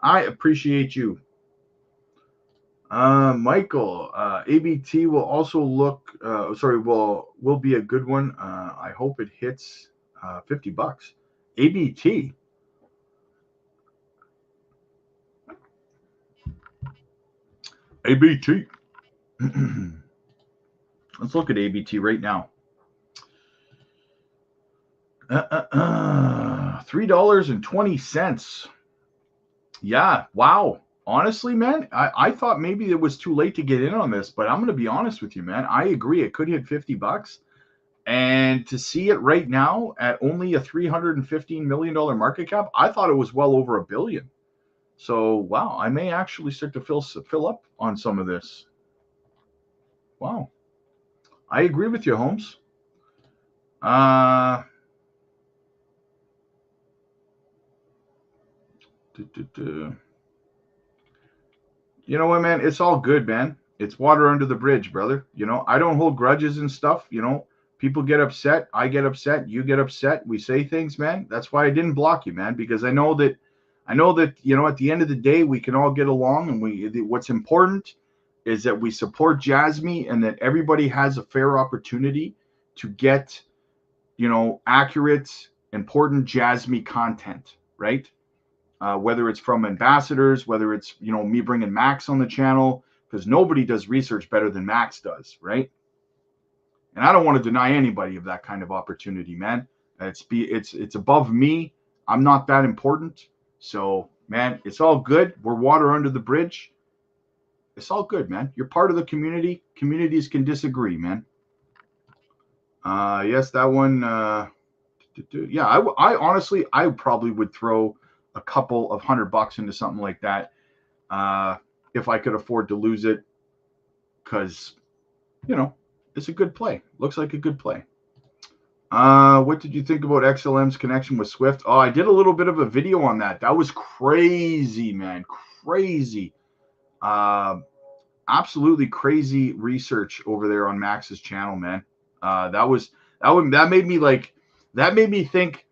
I appreciate you. Michael, ABT will also look, will be a good one. I hope it hits $50. ABT. ABT. Let's look at ABT right now. $3.20. Yeah, wow. Honestly, man, I thought maybe it was too late to get in on this, but I'm going to be honest with you, man. I agree. It could hit $50. And to see it right now at only a $315 million market cap, I thought it was well over $1 billion. So, wow, I may actually start to fill up on some of this. Wow. I agree with you, Holmes. You know what, man? It's all good, man. It's water under the bridge, brother. You know, I don't hold grudges and stuff. You know, people get upset. I get upset. You get upset. We say things, man. That's why I didn't block you, man, because I know that, you know, at the end of the day, we can all get along. And what's important is that we support JASMY and that everybody has a fair opportunity to get, you know, accurate, important JASMY content, right? Whether it's from ambassadors, whether it's, you know, me bringing Max on the channel, because nobody does research better than Max does, right? And I don't want to deny anybody of that kind of opportunity, man. It's above me. I'm not that important. So, man, it's all good. We're water under the bridge. It's all good, man. You're part of the community. Communities can disagree, man. Yes, that one. Yeah, I honestly, I probably would throw a couple of $100 into something like that if I could afford to lose it, because it's a good play. Looks like a good play. What did you think about XLM's connection with Swift? Oh, I did a little bit of a video on that. That was crazy, man. Crazy. Absolutely crazy research over there on Max's channel, man. That made me think.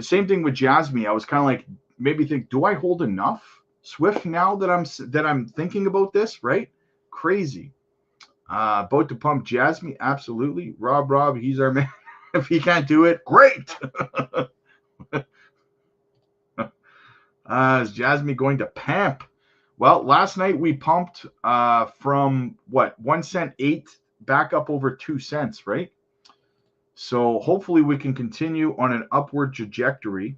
Same thing with JASMY. I was kind of like, made me think, do I hold enough Swift now that I'm thinking about this, right? Crazy. About to pump JASMY, absolutely. Rob, he's our man. If he can't do it, great. Is JASMY going to pamp? Well, last night we pumped from what, 1 cent 8 back up over 2 cents, right? So hopefully we can continue on an upward trajectory.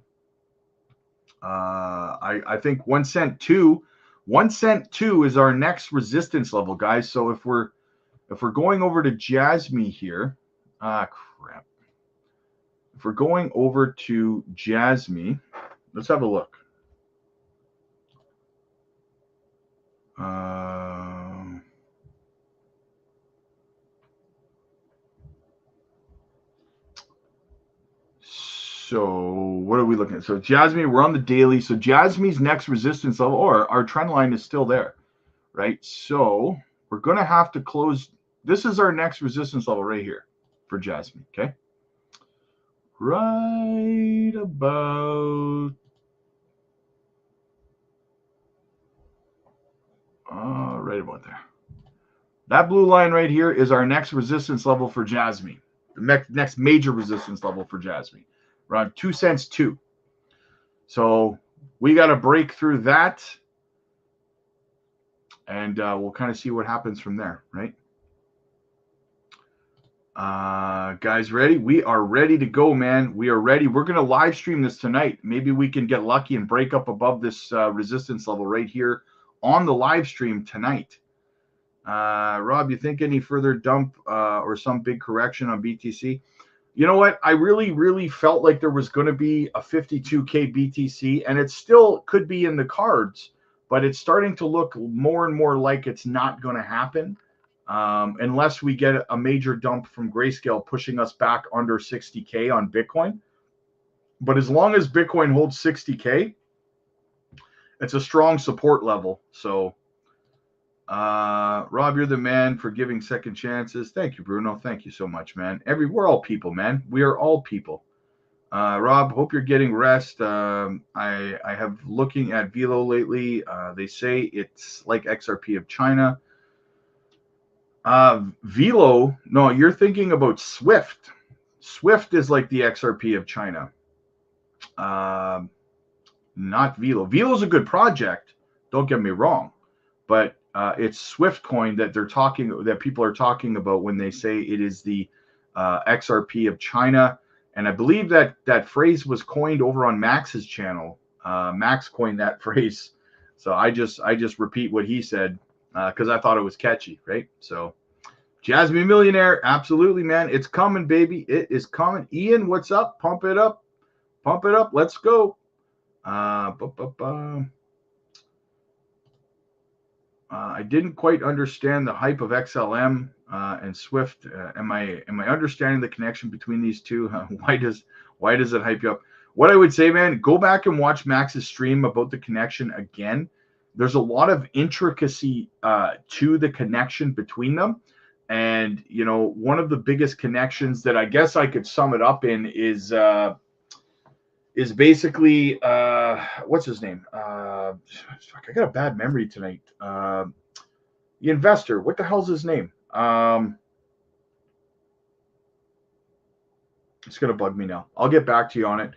I think 1 cent 2 is our next resistance level, guys. So if we're going over to JASMY here, crap. If we're going over to JASMY, let's have a look. So what are we looking at? So JASMY, we're on the daily. So JASMY's next resistance level, or our trend line, is still there, right? So we're going to have to close. This is our next resistance level right here for JASMY, okay? Right about there. That blue line right here is our next resistance level for JASMY. The next major resistance level for JASMY, around 2 cents 2. So we got to break through that, and we'll kind of see what happens from there, right? Guys, ready? We are ready to go, man. We are ready. We're going to live stream this tonight. Maybe we can get lucky and break up above this resistance level right here on the live stream tonight. Rob, you think any further dump or some big correction on BTC? You know what? I really, really felt like there was going to be a 52K BTC, and it still could be in the cards, but it's starting to look more and more like it's not going to happen unless we get a major dump from Grayscale pushing us back under 60K on Bitcoin. But as long as Bitcoin holds 60K, it's a strong support level. So, Rob, you're the man for giving second chances. Thank you, Bruno. Thank you so much, man. We're all people, man. We are all people. Rob, hope you're getting rest. I have looking at Velo lately. They say it's like XRP of China. Velo, no, you're thinking about Swift. Swift is like the XRP of China. Not Velo. Velo's a good project. Don't get me wrong, but it's Swift coin that people are talking about when they say it is the XRP of China. And I believe that phrase was coined over on Max's channel. Max coined that phrase. So I just repeat what he said because I thought it was catchy, right? So JASMY Millionaire, absolutely, man. It's coming, baby. It is coming. Ian, what's up? Pump it up. Pump it up. Let's go. I didn't quite understand the hype of XLM and Swift. Am I understanding the connection between these two? Why does it hype you up? What I would say, man, go back and watch Max's stream about the connection again. There's a lot of intricacy to the connection between them. And, one of the biggest connections that I guess I could sum it up in is basically, what's his name? I got a bad memory tonight. The investor, what the hell's his name? It's going to bug me now. I'll get back to you on it.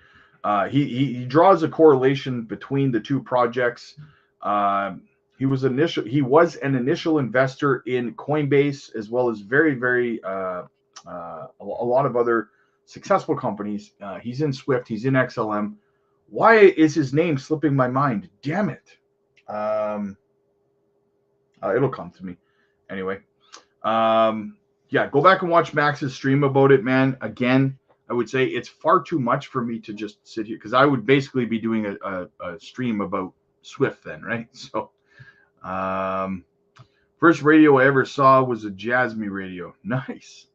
He draws a correlation between the two projects. He was an initial investor in Coinbase, as well as very, very a lot of other successful companies. He's in Swift. He's in XLM. Why is his name slipping my mind? Damn it. It'll come to me. Anyway. Yeah, go back and watch Max's stream about it, man. Again, I would say it's far too much for me to just sit here because I would basically be doing a stream about Swift then, right? So, first radio I ever saw was a JASMY radio. Nice.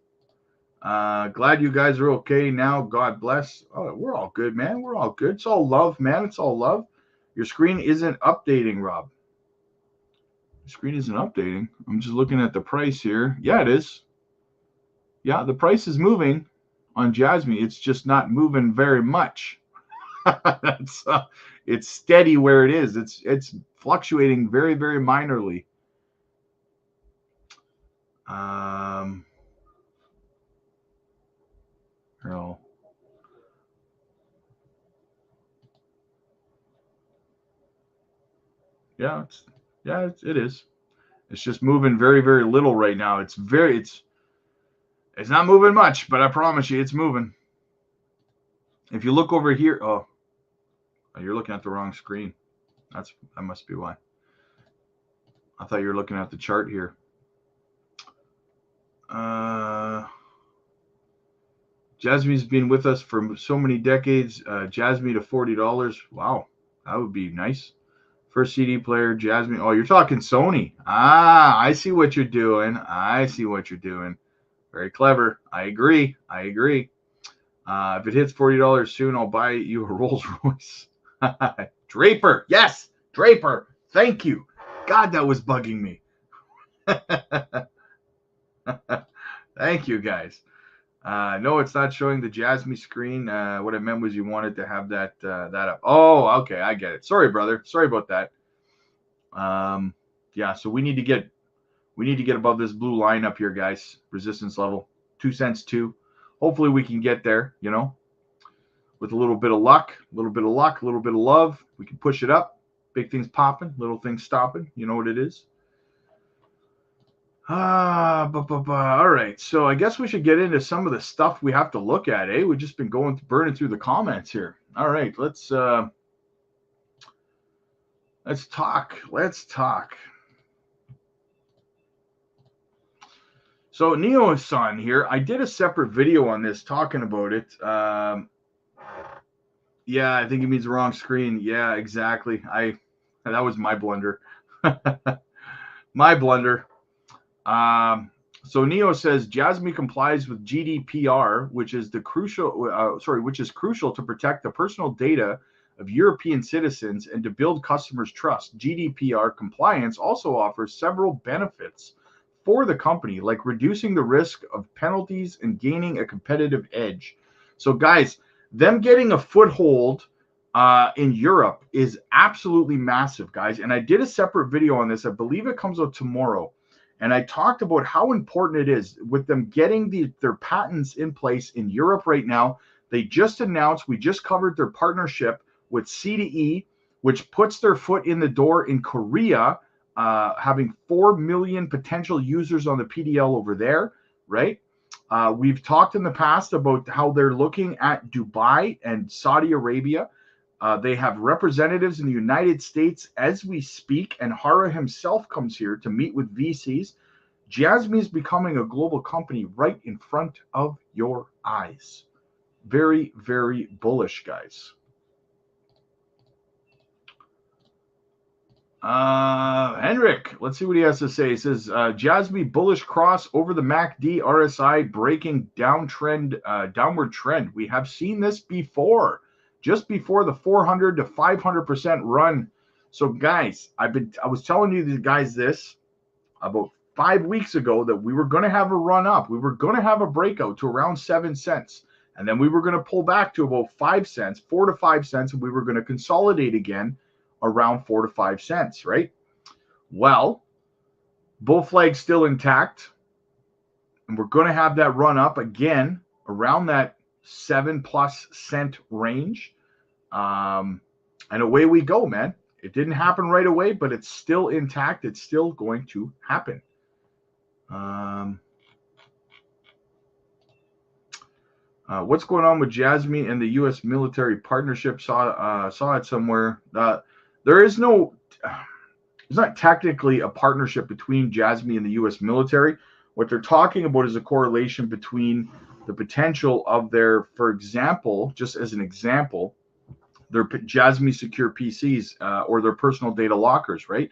Glad you guys are okay now. God bless. Oh, we're all good, man. We're all good. It's all love, man. It's all love. Your screen isn't updating, Rob. The screen isn't updating. I'm just looking at the price here. Yeah, it is. Yeah, the price is moving on JASMY. It's just not moving very much. It's steady where it is. It's fluctuating very, very minorly. No. Yeah, it is. It's just moving very, very little right now. It's not moving much, but I promise you, it's moving. If you look over here, oh, you're looking at the wrong screen. That must be why. I thought you were looking at the chart here. JASMY's been with us for so many decades. JASMY to $40. Wow, that would be nice. First CD player, JASMY. Oh, you're talking Sony. Ah, I see what you're doing. I see what you're doing. Very clever. I agree. If it hits $40 soon, I'll buy you a Rolls Royce. Draper. Yes, Draper. Thank you. God, that was bugging me. Thank you, guys. No, it's not showing the JASMY screen. What I meant was you wanted to have that up. Oh, okay, I get it. Sorry, brother. Sorry about that. Yeah, so we need to get above this blue line up here, guys. Resistance level 2 cents too. Hopefully we can get there. You know, with a little bit of luck, a little bit of love, we can push it up. Big things popping, little things stopping. You know what it is. All right. So I guess we should get into some of the stuff we have to look at, eh? We've just been burning through the comments here. All right, let's talk. So Neo-san here, I did a separate video on this talking about it. Yeah, I think it means the wrong screen. Yeah, exactly. That was my blunder. My blunder. So Neo says JASMY complies with GDPR, which is crucial to protect the personal data of European citizens and to build customers' trust. GDPR compliance also offers several benefits for the company, like reducing the risk of penalties and gaining a competitive edge. So, guys, them getting a foothold in Europe is absolutely massive, guys. And I did a separate video on this. I believe it comes out tomorrow. And I talked about how important it is with them getting their patents in place in Europe right now. They just announced, we just covered their partnership with C2E, which puts their foot in the door in Korea, having 4 million potential users on the PDL over there, right? We've talked in the past about how they're looking at Dubai and Saudi Arabia. They have representatives in the United States as we speak, and Hara himself comes here to meet with VCs. JASMY is becoming a global company right in front of your eyes. Very, very bullish, guys. Henrik, let's see what he has to say. He says, JASMY bullish cross over the MACD RSI breaking downward trend. We have seen this before. Just before the 400 to 500% run. So, guys, I was telling you guys this about 5 weeks ago that we were going to have a run up. We were going to have a breakout to around 7 cents. And then we were going to pull back to about 5 cents, 4 to 5 cents, and we were going to consolidate again around 4 to 5 cents, right? Well, bull flag still intact. And we're going to have that run up again around that 7+ cent range. And away we go, man. It didn't happen right away, but it's still intact. It's still going to happen. What's going on with JASMY and the U.S. military partnership? Saw it somewhere. There is no, it's not technically a partnership between JASMY and the U.S. military. What they're talking about is a correlation between the potential of their, for example, just as an example, their JASMY secure PCs or their personal data lockers, right?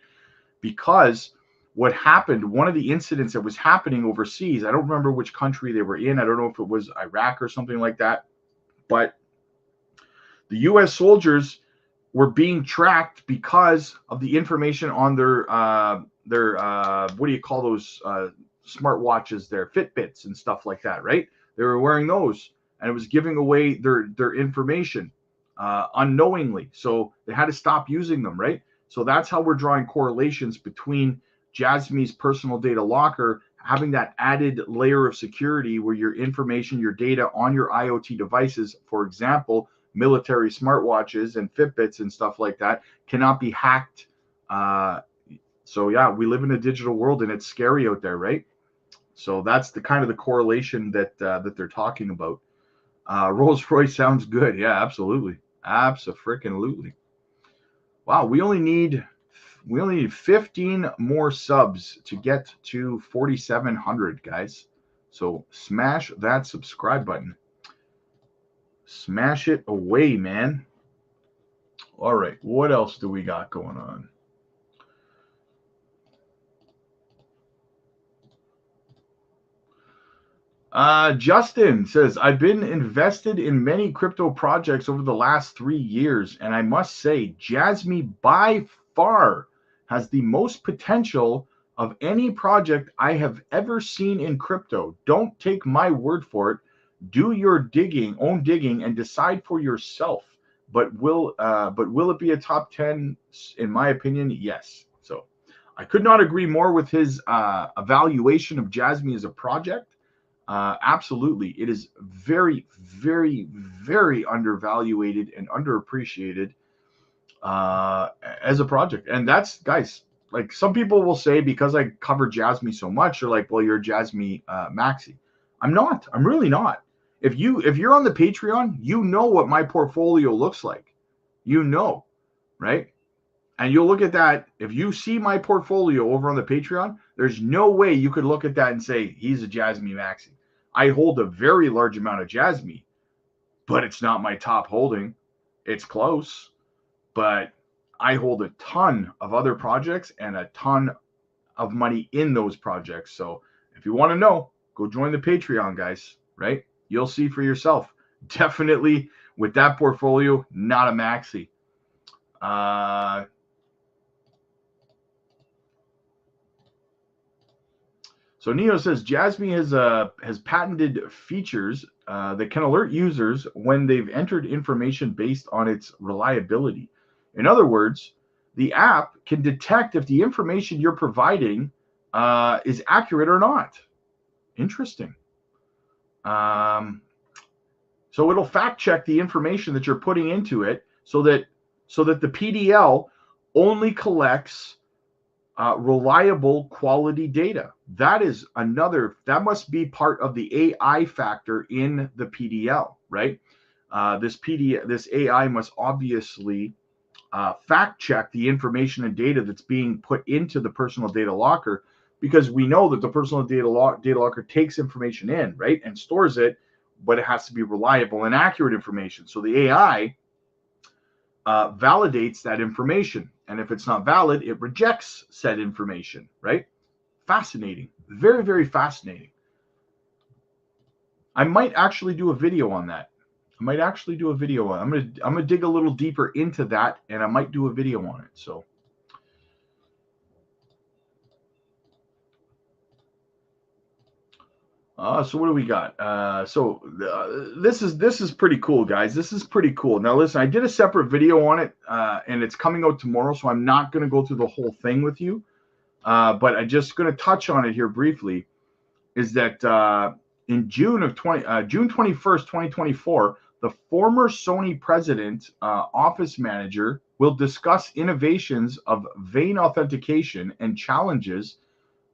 Because what happened, one of the incidents that was happening overseas, I don't remember which country they were in. I don't know if it was Iraq or something like that, but the U.S. soldiers were being tracked because of the information on their what do you call those smartwatches, their Fitbits and stuff like that, right? They were wearing those, and it was giving away their information unknowingly. So they had to stop using them, right? So that's how we're drawing correlations between JASMY's personal data locker having that added layer of security where your information, your data on your IoT devices, for example, military smartwatches and Fitbits and stuff like that, cannot be hacked. So yeah, we live in a digital world and it's scary out there, right? So that's the kind of the correlation that they're talking about. Rolls Royce sounds good. Yeah, absolutely. Abso-freaking-lutely. Wow, we only need 15 more subs to get to 4,700, guys. So smash that subscribe button. Smash it away, man. All right, what else do we got going on? Justin says, I've been invested in many crypto projects over the last 3 years, and I must say, JASMY by far has the most potential of any project I have ever seen in crypto. Don't take my word for it. Do your own digging, and decide for yourself. But will it be a top 10? In my opinion, yes. So I could not agree more with his evaluation of JASMY as a project. Absolutely. It is very, very, very undervalued and underappreciated as a project. And that's, guys, like some people will say, because I cover JASMY so much, they're like, well, you're JASMY maxi. I'm not. I'm really not. If you're on the Patreon, you know what my portfolio looks like. You know, right? And you'll look at that. If you see my portfolio over on the Patreon, there's no way you could look at that and say he's a JASMY maxi. I hold a very large amount of JASMY, but it's not my top holding. It's close, but I hold a ton of other projects and a ton of money in those projects. So if you want to know, go join the Patreon, guys, right? You'll see for yourself. Definitely with that portfolio, not a maxi. So Neo says JASMY has patented features that can alert users when they've entered information based on its reliability. In other words, the app can detect if the information you're providing is accurate or not. Interesting. So it'll fact check the information that you're putting into it so that the PDL only collects reliable quality data. That must be part of the AI factor in the PDL, right? This AI must obviously fact check the information and data that's being put into the personal data locker, because we know that the personal data locker takes information in, right, and stores it, but it has to be reliable and accurate information. So the AI validates that information. And if it's not valid, it rejects said information, right? Fascinating. Very, very fascinating. I might actually do a video on that. I'm gonna dig a little deeper into that, and I might do a video on it. So so what do we got? This is pretty cool, guys. This is pretty cool. Now listen, I did a separate video on it, and it's coming out tomorrow, so I'm not going to go through the whole thing with you, but I'm just going to touch on it here briefly. Is that in June 21st, 2024, the former Sony president, office manager, will discuss innovations of vein authentication and challenges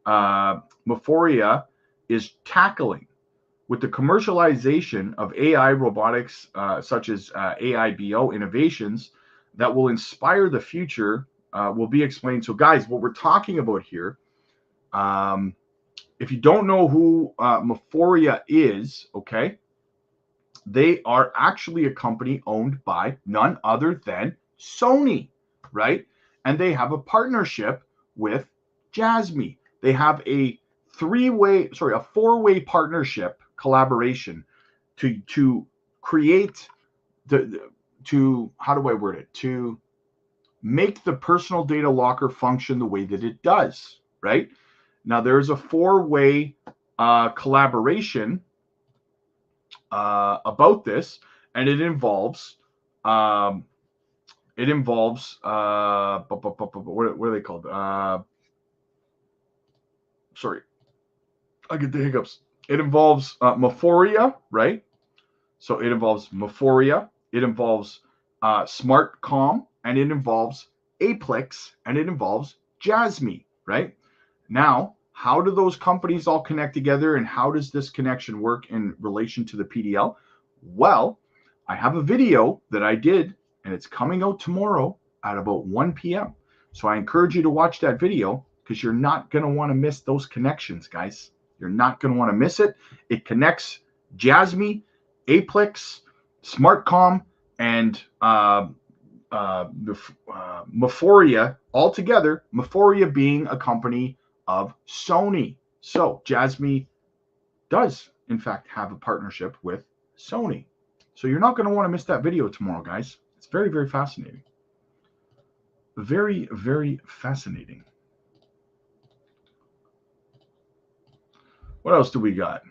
Moforia is tackling, with the commercialization of AI robotics, such as AIBO innovations that will inspire the future, will be explained. So, guys, what we're talking about here, if you don't know who Maphoria is, okay, they are actually a company owned by none other than Sony, right? And they have a partnership with JASMY. They have a four-way partnership collaboration to create how do I word it? To make the personal data locker function the way that it does, right? Now there's a four-way collaboration about this, and it involves what are they called? Sorry, I get the hiccups. It involves Maphoria, right? So it involves Maphoria, it involves SmartCom, and it involves Aplex, and it involves JASMY, right? Now, how do those companies all connect together, and how does this connection work in relation to the PDL? Well, I have a video that I did, and it's coming out tomorrow at about 1 p.m. So I encourage you to watch that video, because you're not going to want to miss those connections, guys. You're not going to want to miss it. It connects JASMY, Aplex, SmartCom, and Maphoria all together. Maphoria being a company of Sony. So JASMY does, in fact, have a partnership with Sony. So you're not going to want to miss that video tomorrow, guys. It's very, very fascinating. Very, very fascinating. What else do we got?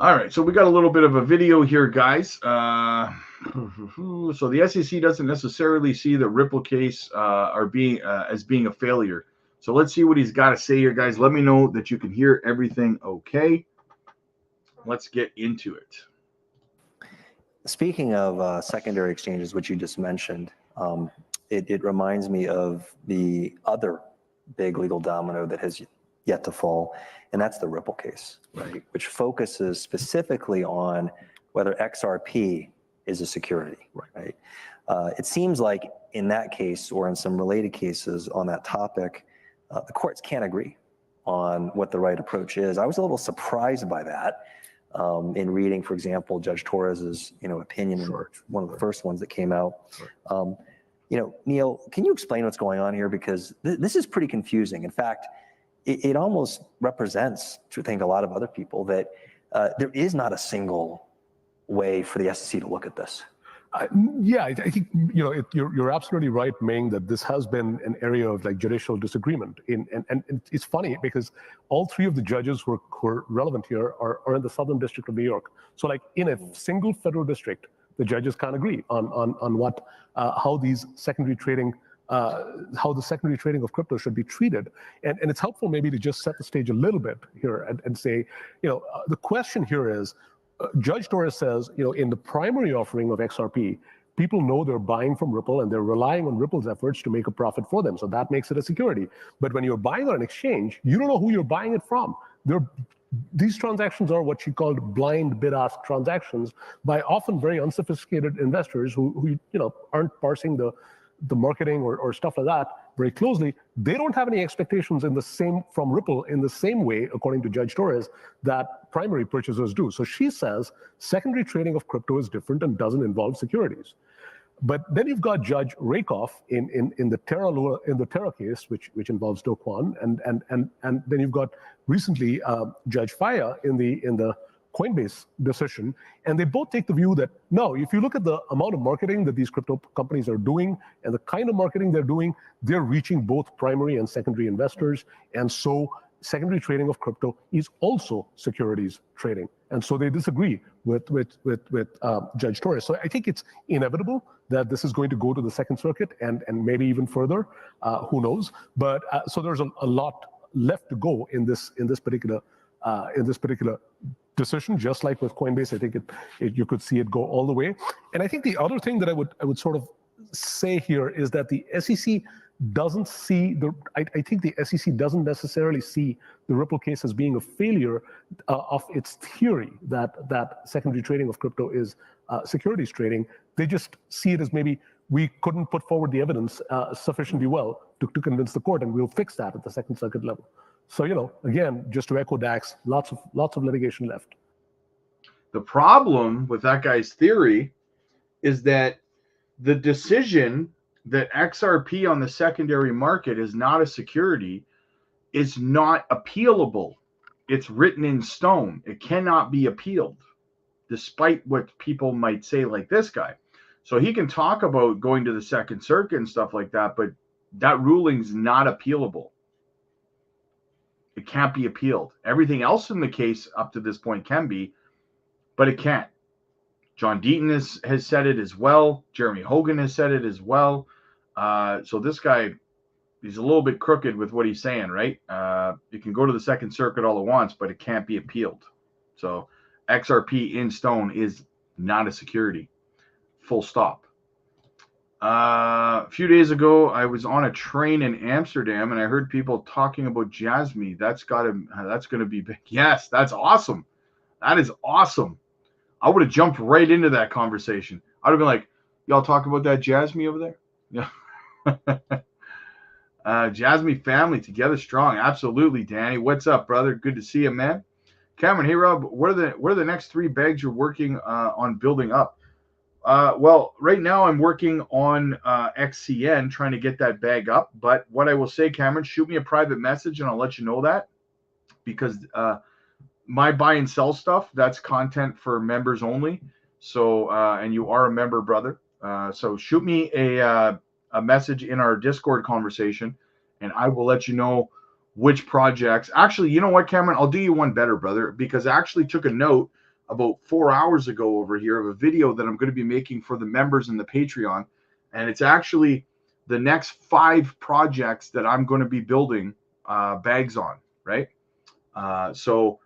All right, so we got a little bit of a video here, guys. So the SEC doesn't necessarily see the Ripple case as being a failure. So let's see what he's got to say here, guys. Let me know that you can hear everything okay. Let's get into it.
Speaking of secondary exchanges, which you just mentioned, it reminds me of the other big legal domino that has yet to fall, and that's the Ripple case, right? Which focuses specifically on whether XRP is a security, right? It seems like in that case, or in some related cases on that topic, the courts can't agree on what the right approach is. I was a little surprised by that in reading, for example, Judge Torres's opinion, one of the first ones that came out. Neil, can you explain what's going on here? Because this is pretty confusing. In fact, it almost represents, to think a lot of other people, that there is not a single way for the SEC to look at this.
Yeah, I think you're absolutely right, Ming, that this has been an area of judicial disagreement. And it's funny because all three of the judges who are relevant here are in the Southern District of New York. So in a single federal district, the judges can't agree on what how these secondary trading. How the secondary trading of crypto should be treated. And it's helpful maybe to just set the stage a little bit here and say, the question here is, Judge Torres says, in the primary offering of XRP, people know they're buying from Ripple and they're relying on Ripple's efforts to make a profit for them. So that makes it a security. But when you're buying on an exchange, you don't know who you're buying it from. These transactions are what she called blind bid-ask transactions by often very unsophisticated investors who aren't parsing the marketing or stuff like that very closely. They don't have any expectations from Ripple in the same way, according to Judge Torres, that primary purchasers do. So she says secondary trading of crypto is different and doesn't involve securities. But then you've got Judge Rakoff in the Terra case, which involves Do Kwon, and then you've got recently Judge Faya in the Coinbase decision, and they both take the view that no, if you look at the amount of marketing that these crypto companies are doing and the kind of marketing they're doing, they're reaching both primary and secondary investors, and so secondary trading of crypto is also securities trading. And so they disagree with Judge Torres. So I think it's inevitable that this is going to go to the Second Circuit and maybe even further. Who knows? But so there's a lot left to go in this particular decision. Just like with Coinbase, I think you could see it go all the way. And I think the other thing that I would sort of say here is that the SEC doesn't see I think the SEC doesn't necessarily see the Ripple case as being a failure of its theory that secondary trading of crypto is securities trading. They just see it as maybe we couldn't put forward the evidence sufficiently well to convince the court, and we'll fix that at the Second Circuit level. So, again, just to echo Dax, lots of litigation left.
The problem with that guy's theory is that the decision that XRP on the secondary market is not a security is not appealable. It's written in stone. It cannot be appealed, despite what people might say, like this guy. So he can talk about going to the Second Circuit and stuff like that, but that ruling's not appealable. It can't be appealed. Everything else in the case up to this point can be, but it can't. John Deaton has said it as well. Jeremy Hogan has said it as well. So this guy, he's a little bit crooked with what he's saying, right? You can go to the Second Circuit all it wants, but it can't be appealed. So XRP in stone is not a security. Full stop. A few days ago, I was on a train in Amsterdam, and I heard people talking about JASMY. That's going to be big. Yes, that's awesome. That is awesome. I would have jumped right into that conversation. I'd have been like, y'all talk about that JASMY over there? Yeah. JASMY family together strong. Absolutely, Danny. What's up, brother? Good to see you, man. Cameron, hey, Rob, what are the next 3 bags you're working on building up? Well, right now I'm working on XCN, trying to get that bag up. But what I will say, Cameron, shoot me a private message and I'll let you know that, because my buy and sell stuff, that's content for members only. So, and you are a member, brother. So shoot me a message in our Discord conversation, and I will let you know which projects. Actually, you know what, Cameron? I'll do you one better, brother, because I actually took a note about 4 hours ago over here of a video that I'm going to be making for the members in the Patreon. And it's actually the next 5 projects that I'm going to be building bags on, right? So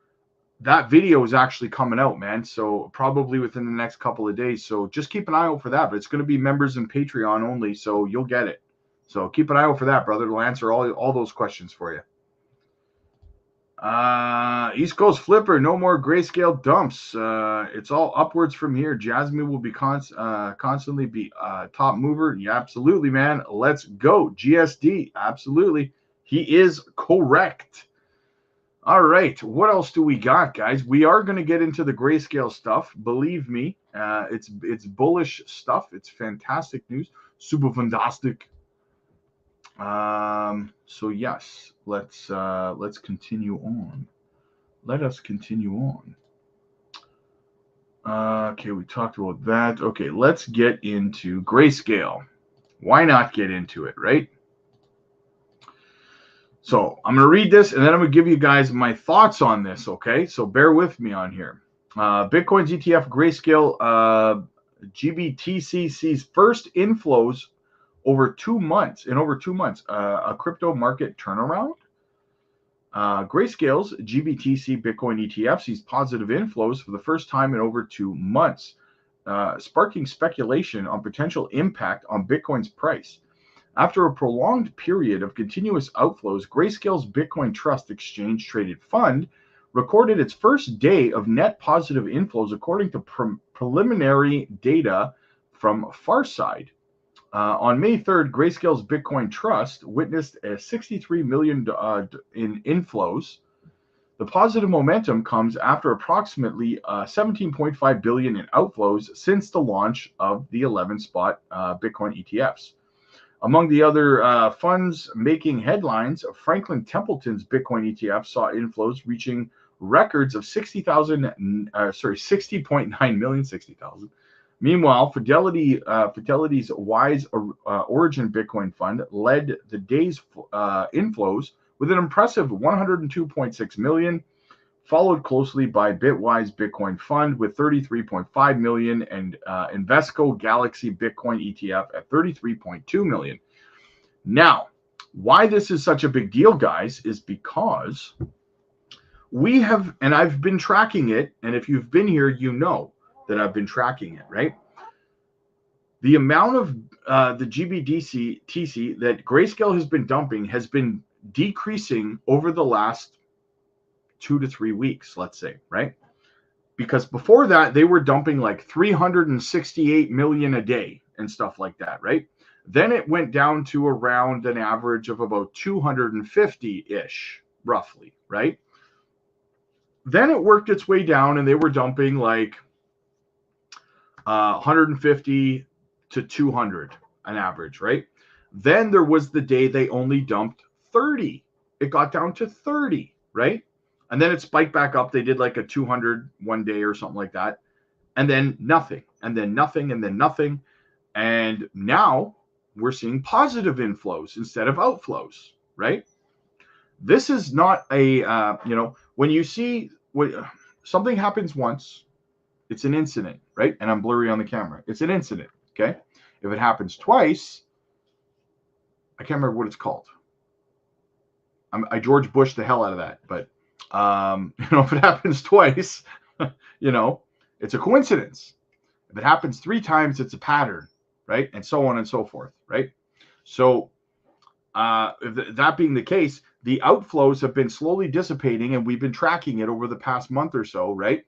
that video is actually coming out, man. So probably within the next couple of days. So just keep an eye out for that. But it's going to be members and Patreon only, so you'll get it. So keep an eye out for that, brother. It'll answer all those questions for you. East Coast Flipper, no more Grayscale dumps. It's all upwards from here. JASMY will be constantly be top mover. Yeah, absolutely, man. Let's go. GSD, absolutely. He is correct. All right, what else do we got, guys? We are going to get into the Grayscale stuff. Believe me, it's bullish stuff. It's fantastic news. Super fantastic. So yes, let's continue on. Let us continue on. Okay, we talked about that. Okay, let's get into Grayscale. Why not get into it, right? So I'm going to read this, and then I'm going to give you guys my thoughts on this, okay? So bear with me on here. Bitcoin's ETF Grayscale GBTC sees first inflows over 2 months. A crypto market turnaround. Grayscale's GBTC Bitcoin ETF sees positive inflows for the first time in over 2 months, sparking speculation on potential impact on Bitcoin's price. After a prolonged period of continuous outflows, Grayscale's Bitcoin Trust Exchange Traded Fund recorded its first day of net positive inflows, according to preliminary data from Farside. On May 3rd, Grayscale's Bitcoin Trust witnessed a $63 million in inflows. The positive momentum comes after approximately $17.5 billion in outflows since the launch of the 11-spot Bitcoin ETFs. Among the other funds making headlines, Franklin Templeton's Bitcoin ETF saw inflows reaching records of 60.9 million, 60,000. Meanwhile, Fidelity's Wise Origin Bitcoin Fund led the day's inflows with an impressive 102.6 million, followed closely by Bitwise Bitcoin Fund with 33.5 million and Invesco Galaxy Bitcoin ETF at 33.2 million. Now, why this is such a big deal, guys, is because we have, and I've been tracking it, and if you've been here, you know that I've been tracking it, right? The amount of the GBDC TC that Grayscale has been dumping has been decreasing over the last 2 to 3 weeks, let's say, right? Because before that, they were dumping like 368 million a day and stuff like that, right? Then it went down to around an average of about 250-ish, roughly, right? Then it worked its way down and they were dumping like 150 to 200 an average, right? Then there was the day they only dumped 30. It got down to 30, right? And then it spiked back up. They did like a 200 one day or something like that. And then nothing, and then nothing, and then nothing. And now we're seeing positive inflows instead of outflows, right? This is not a, when you see something happens once, it's an incident, right? And I'm blurry on the camera. It's an incident, okay? If it happens twice, I can't remember what it's called. I George Bush the hell out of that, but if it happens twice, it's a coincidence. If it happens 3 times, it's a pattern, right? And so on and so forth, right? So that being the case, the outflows have been slowly dissipating, and we've been tracking it over the past month or so, right?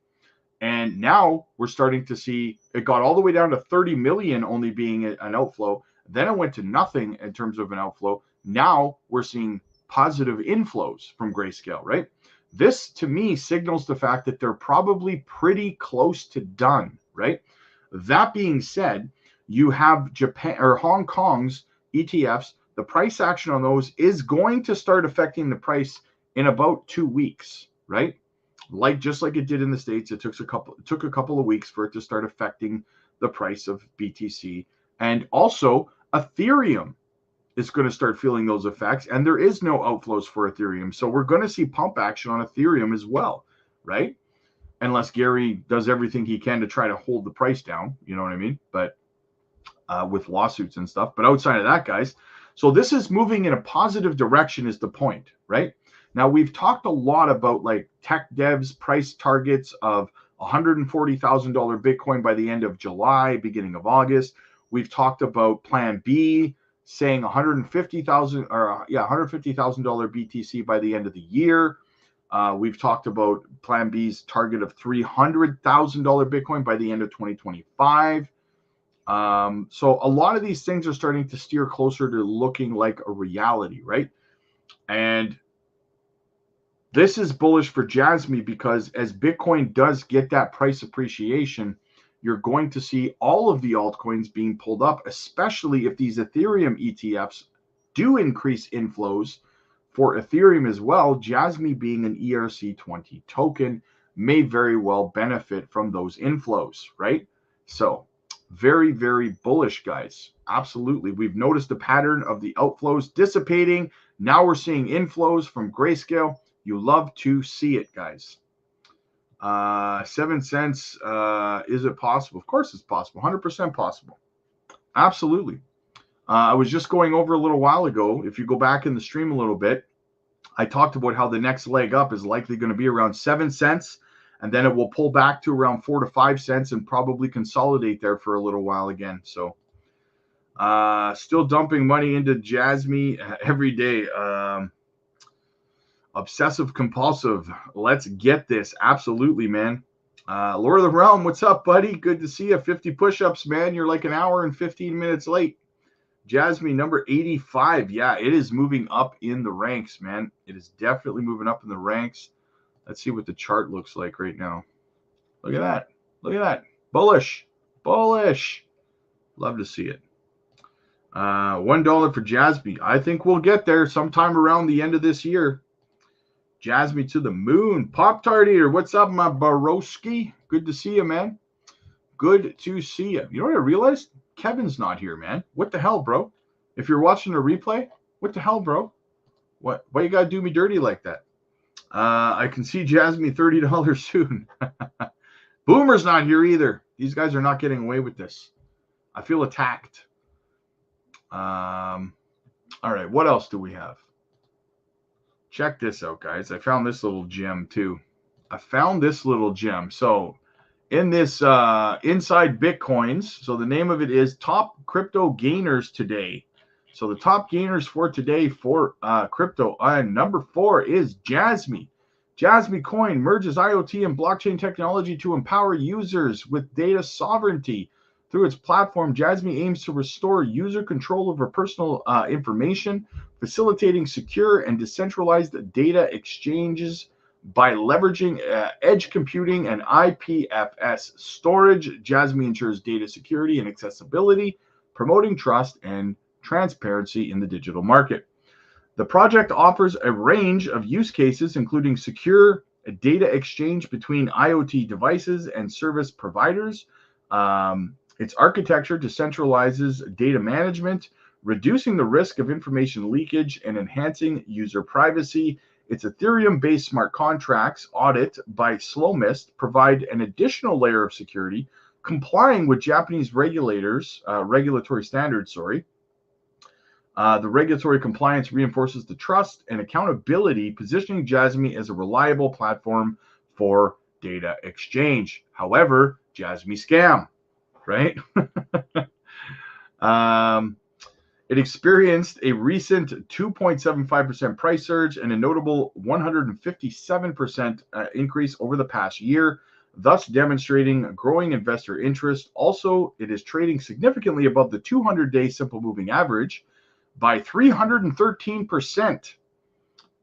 And now we're starting to see it got all the way down to 30 million only being an outflow. Then it went to nothing in terms of an outflow. Now we're seeing positive inflows from Grayscale, right? This to me signals the fact that they're probably pretty close to done, right? That being said, you have Japan or Hong Kong's ETFs. The price action on those is going to start affecting the price in about 2 weeks, right? Just like it did in the States, it took a couple of weeks for it to start affecting the price of BTC. And also Ethereum is going to start feeling those effects, and there is no outflows for Ethereum. So we're going to see pump action on Ethereum as well, right? Unless Gary does everything he can to try to hold the price down, you know what I mean? But with lawsuits and stuff. But outside of that, guys, so this is moving in a positive direction is the point, right? Now, we've talked a lot about like tech devs price targets of $140,000 Bitcoin by the end of July, beginning of August. We've talked about Plan B saying $150,000 BTC by the end of the year. We've talked about Plan B's target of $300,000 Bitcoin by the end of 2025. So a lot of these things are starting to steer closer to looking like a reality, right? And this is bullish for JASMY because as Bitcoin does get that price appreciation, you're going to see all of the altcoins being pulled up, especially if these Ethereum ETFs do increase inflows for Ethereum as well. JASMY being an ERC20 token may very well benefit from those inflows, right? So very, very bullish, guys. Absolutely. We've noticed the pattern of the outflows dissipating. Now we're seeing inflows from Grayscale. You love to see it, guys. 7 cents. Is it possible? Of course it's possible. 100% possible. Absolutely. I was just going over a little while ago. If you go back in the stream a little bit, I talked about how the next leg up is likely going to be around 7 cents. And then it will pull back to around 4 to 5 cents and probably consolidate there for a little while again. So still dumping money into JASMY every day. Obsessive compulsive. Let's get this. Absolutely, man. Lord of the Realm, what's up, buddy? Good to see you. 50 push-ups, man. You're like an hour and 15 minutes late. JASMY number 85. Yeah, it is moving up in the ranks, man. It is definitely moving up in the ranks. Let's see what the chart looks like right now. Look at that. Look at that. Bullish. Bullish. Love to see it. $1 for JASMY. I think we'll get there sometime around the end of this year. JASMY to the moon. Pop-Tart Eater. What's up, my Baroski? Good to see you, man. Good to see you. You know what I realized? Kevin's not here, man. What the hell, bro? If you're watching a replay, what the hell, bro? Why you gotta do me dirty like that? I can see JASMY $30 soon. Boomer's not here either. These guys are not getting away with this. I feel attacked. All right, what else do we have? Check this out, guys. I found this little gem too. So in this Inside Bitcoins. So the name of it is Top Crypto Gainers Today. So the top gainers for today for crypto. Number 4 is JASMY. JASMY Coin merges IoT and blockchain technology to empower users with data sovereignty. Through its platform, JASMY aims to restore user control over personal information, facilitating secure and decentralized data exchanges by leveraging edge computing and IPFS storage. JASMY ensures data security and accessibility, promoting trust and transparency in the digital market. The project offers a range of use cases, including secure data exchange between IoT devices and service providers. Its architecture decentralizes data management, reducing the risk of information leakage and enhancing user privacy. Its Ethereum-based smart contracts audit by Slowmist provide an additional layer of security, complying with Japanese regulatory standards. The regulatory compliance reinforces the trust and accountability, positioning JASMY as a reliable platform for data exchange. However, JASMY scam, right? It experienced a recent 2.75% price surge and a notable 157% increase over the past year, thus demonstrating growing investor interest. Also, it is trading significantly above the 200-day simple moving average by 313%.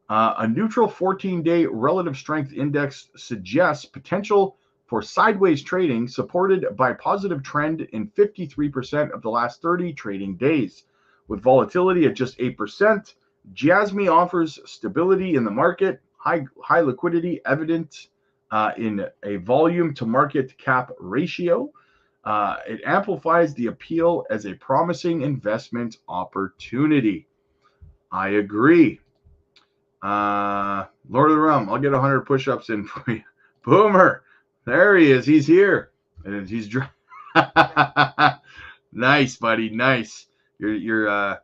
A neutral 14-day relative strength index suggests potential for sideways trading, supported by positive trend in 53% of the last 30 trading days. With volatility at just 8%, JASMY offers stability in the market, high liquidity evident in a volume to market cap ratio. It amplifies the appeal as a promising investment opportunity. I agree. Lord of the Realm, I'll get 100 push-ups in for you. Boomer, there he is. He's here, and he's nice, buddy. Nice. Your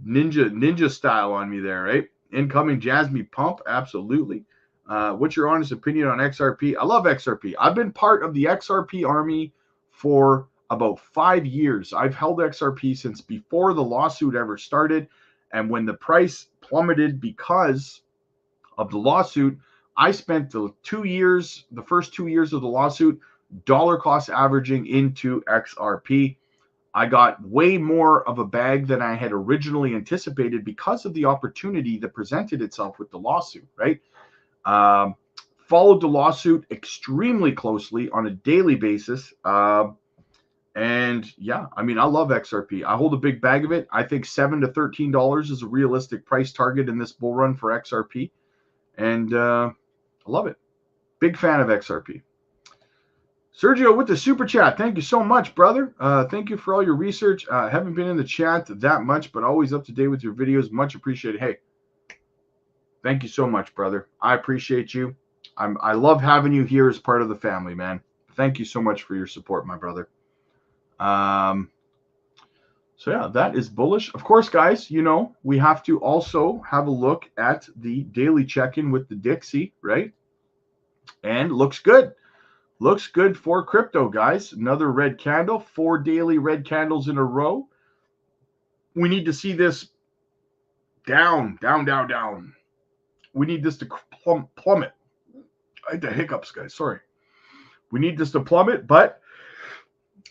ninja style on me there, right? Incoming JASMY pump, absolutely. What's your honest opinion on XRP? I love XRP. I've been part of the XRP army for about 5 years. I've held XRP since before the lawsuit ever started. And when the price plummeted because of the lawsuit, I spent the first 2 years of the lawsuit, dollar cost averaging into XRP. I got way more of a bag than I had originally anticipated because of the opportunity that presented itself with the lawsuit, right? Followed the lawsuit extremely closely on a daily basis. And yeah, I mean, I love XRP. I hold a big bag of it. I think $7 to $13 is a realistic price target in this bull run for XRP. And I love it. Big fan of XRP. Sergio with the super chat. Thank you so much, brother. Thank you for all your research. Haven't been in the chat that much, but always up to date with your videos. Much appreciated. Hey, thank you so much, brother. I appreciate you. I love having you here as part of the family, man. Thank you so much for your support, my brother. So yeah, that is bullish. Of course, guys, you know, we have to also have a look at the daily check-in with the Dixie, right? And looks good. Looks good for crypto, guys. Another red candle, 4 daily red candles in a row. We need to see this down. We need this to plummet. I had the hiccups, guys. Sorry. We need this to plummet, but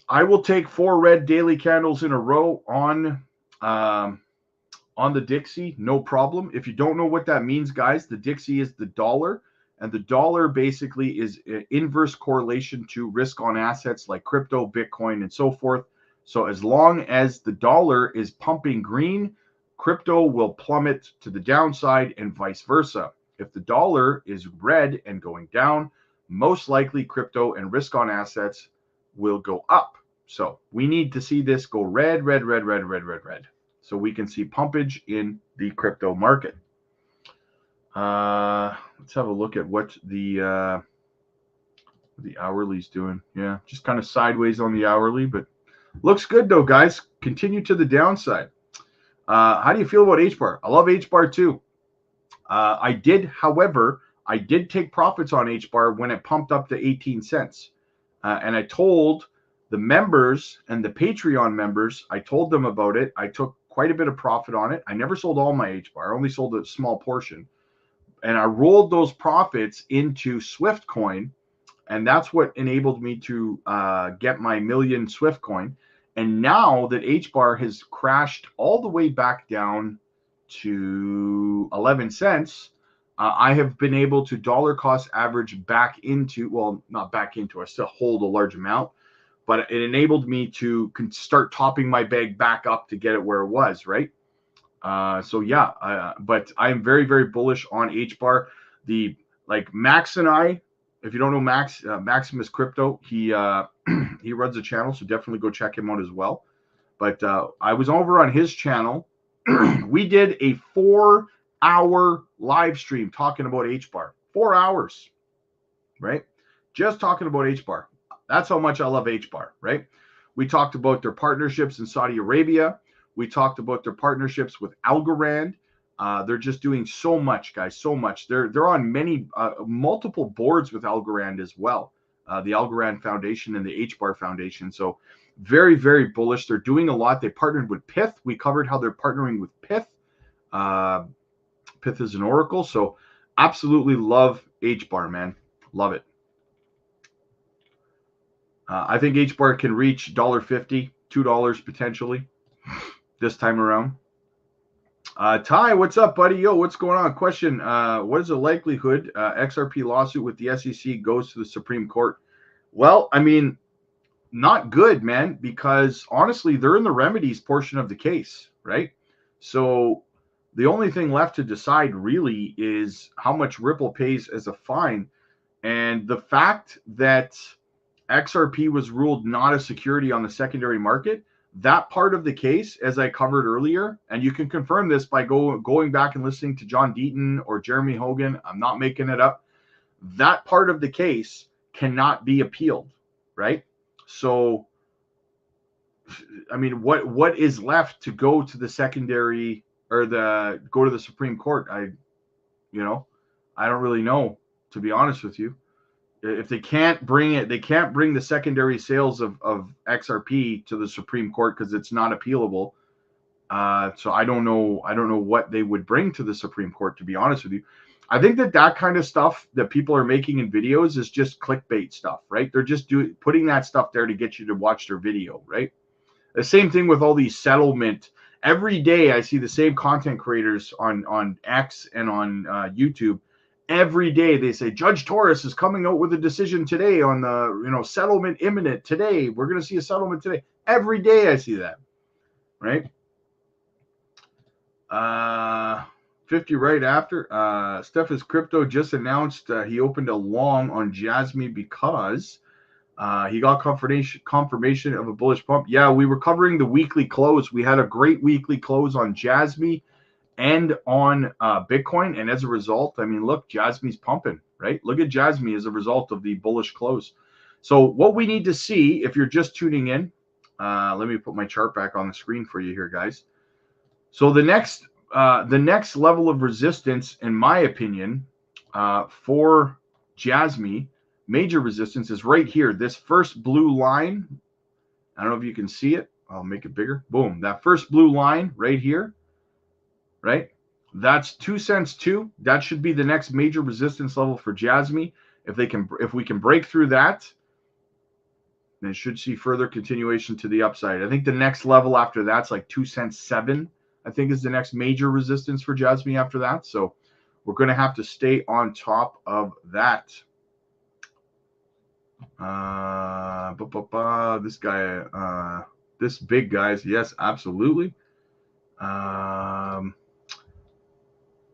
I will take 4 red daily candles in a row on the Dixie. No problem. If you don't know what that means, guys, the Dixie is the dollar. And the dollar basically is inverse correlation to risk on assets like crypto, Bitcoin, and so forth. So as long as the dollar is pumping green, crypto will plummet to the downside and vice versa. If the dollar is red and going down, most likely crypto and risk on assets will go up. So we need to see this go red. So we can see pumpage in the crypto market. Let's have a look at what the hourly's doing. Yeah, just kind of sideways on the hourly, but looks good though, guys. Continue to the downside. How do you feel about HBAR? I love HBAR too. I did, however, I did take profits on H-bar when it pumped up to 18 cents. And I told the members and the Patreon members, I told them about it. I took quite a bit of profit on it. I never sold all my H-bar. I only sold a small portion. And I rolled those profits into Swift coin. And that's what enabled me to get my million Swift coin. And now that H-bar has crashed all the way back down to 11 cents, I have been able to dollar cost average back into, well, not back into, I still hold a large amount, but it enabled me to start topping my bag back up to get it where it was, right? So yeah, but I'm very, very bullish on H-bar. Like Max and I, if you don't know Max, Maximus Crypto, he runs a channel, so definitely go check him out as well. But I was over on his channel. We did a 4-hour live stream talking about H-bar. 4 hours, right? Just talking about H-bar. That's how much I love H-bar, right? We talked about their partnerships in Saudi Arabia. We talked about their partnerships with Algorand. They're just doing so much, guys, so much. They're on many, multiple boards with Algorand as well, the Algorand Foundation and the H-bar Foundation. So very, very bullish. They're doing a lot. They partnered with Pith. We covered how they're partnering with Pith. Pith is an oracle. So absolutely love H-bar, man. Love it. I think H-bar can reach $1.50, $2 potentially this time around. Ty, what's up, buddy? Yo, what's going on? Question, what is the likelihood XRP lawsuit with the SEC goes to the Supreme Court? Well, I mean, not good, man, because honestly, they're in the remedies portion of the case, right? So the only thing left to decide really is how much Ripple pays as a fine. And the fact that XRP was ruled not a security on the secondary market, that part of the case, as I covered earlier, and you can confirm this by going back and listening to John Deaton or Jeremy Hogan, I'm not making it up, that part of the case cannot be appealed, right? So, I mean, what is left to go to the secondary or go to the Supreme Court? I don't really know, to be honest with you. If they can't bring it, they can't bring the secondary sales of XRP to the Supreme Court because it's not appealable. So I don't know what they would bring to the Supreme Court, to be honest with you. I think that kind of stuff that people are making in videos is just clickbait stuff, right? They're just putting that stuff there to get you to watch their video, right? The same thing with all these settlement. Every day I see the same content creators on X and on YouTube. Every day they say Judge Torres is coming out with a decision today on the settlement imminent today. We're going to see a settlement today. Every day I see that, right? 50 right after. Steph's Crypto just announced he opened a long on JASMY because he got confirmation of a bullish pump. Yeah, we were covering the weekly close. We had a great weekly close on JASMY and on Bitcoin. And as a result, I mean, look, JASMY's pumping, right? Look at JASMY as a result of the bullish close. So what we need to see, if you're just tuning in, let me put my chart back on the screen for you here, guys. So the next level of resistance, in my opinion, for JASMY, major resistance is right here. This first blue line, I don't know if you can see it. I'll make it bigger. Boom. That first blue line right here, right? That's 2 cents too. That should be the next major resistance level for JASMY. If we can break through that, then it should see further continuation to the upside. I think the next level after that's like 2 cents 7, I think is the next major resistance for JASMY after that. So we're going to have to stay on top of that. This guy, this big guys. Yes, absolutely.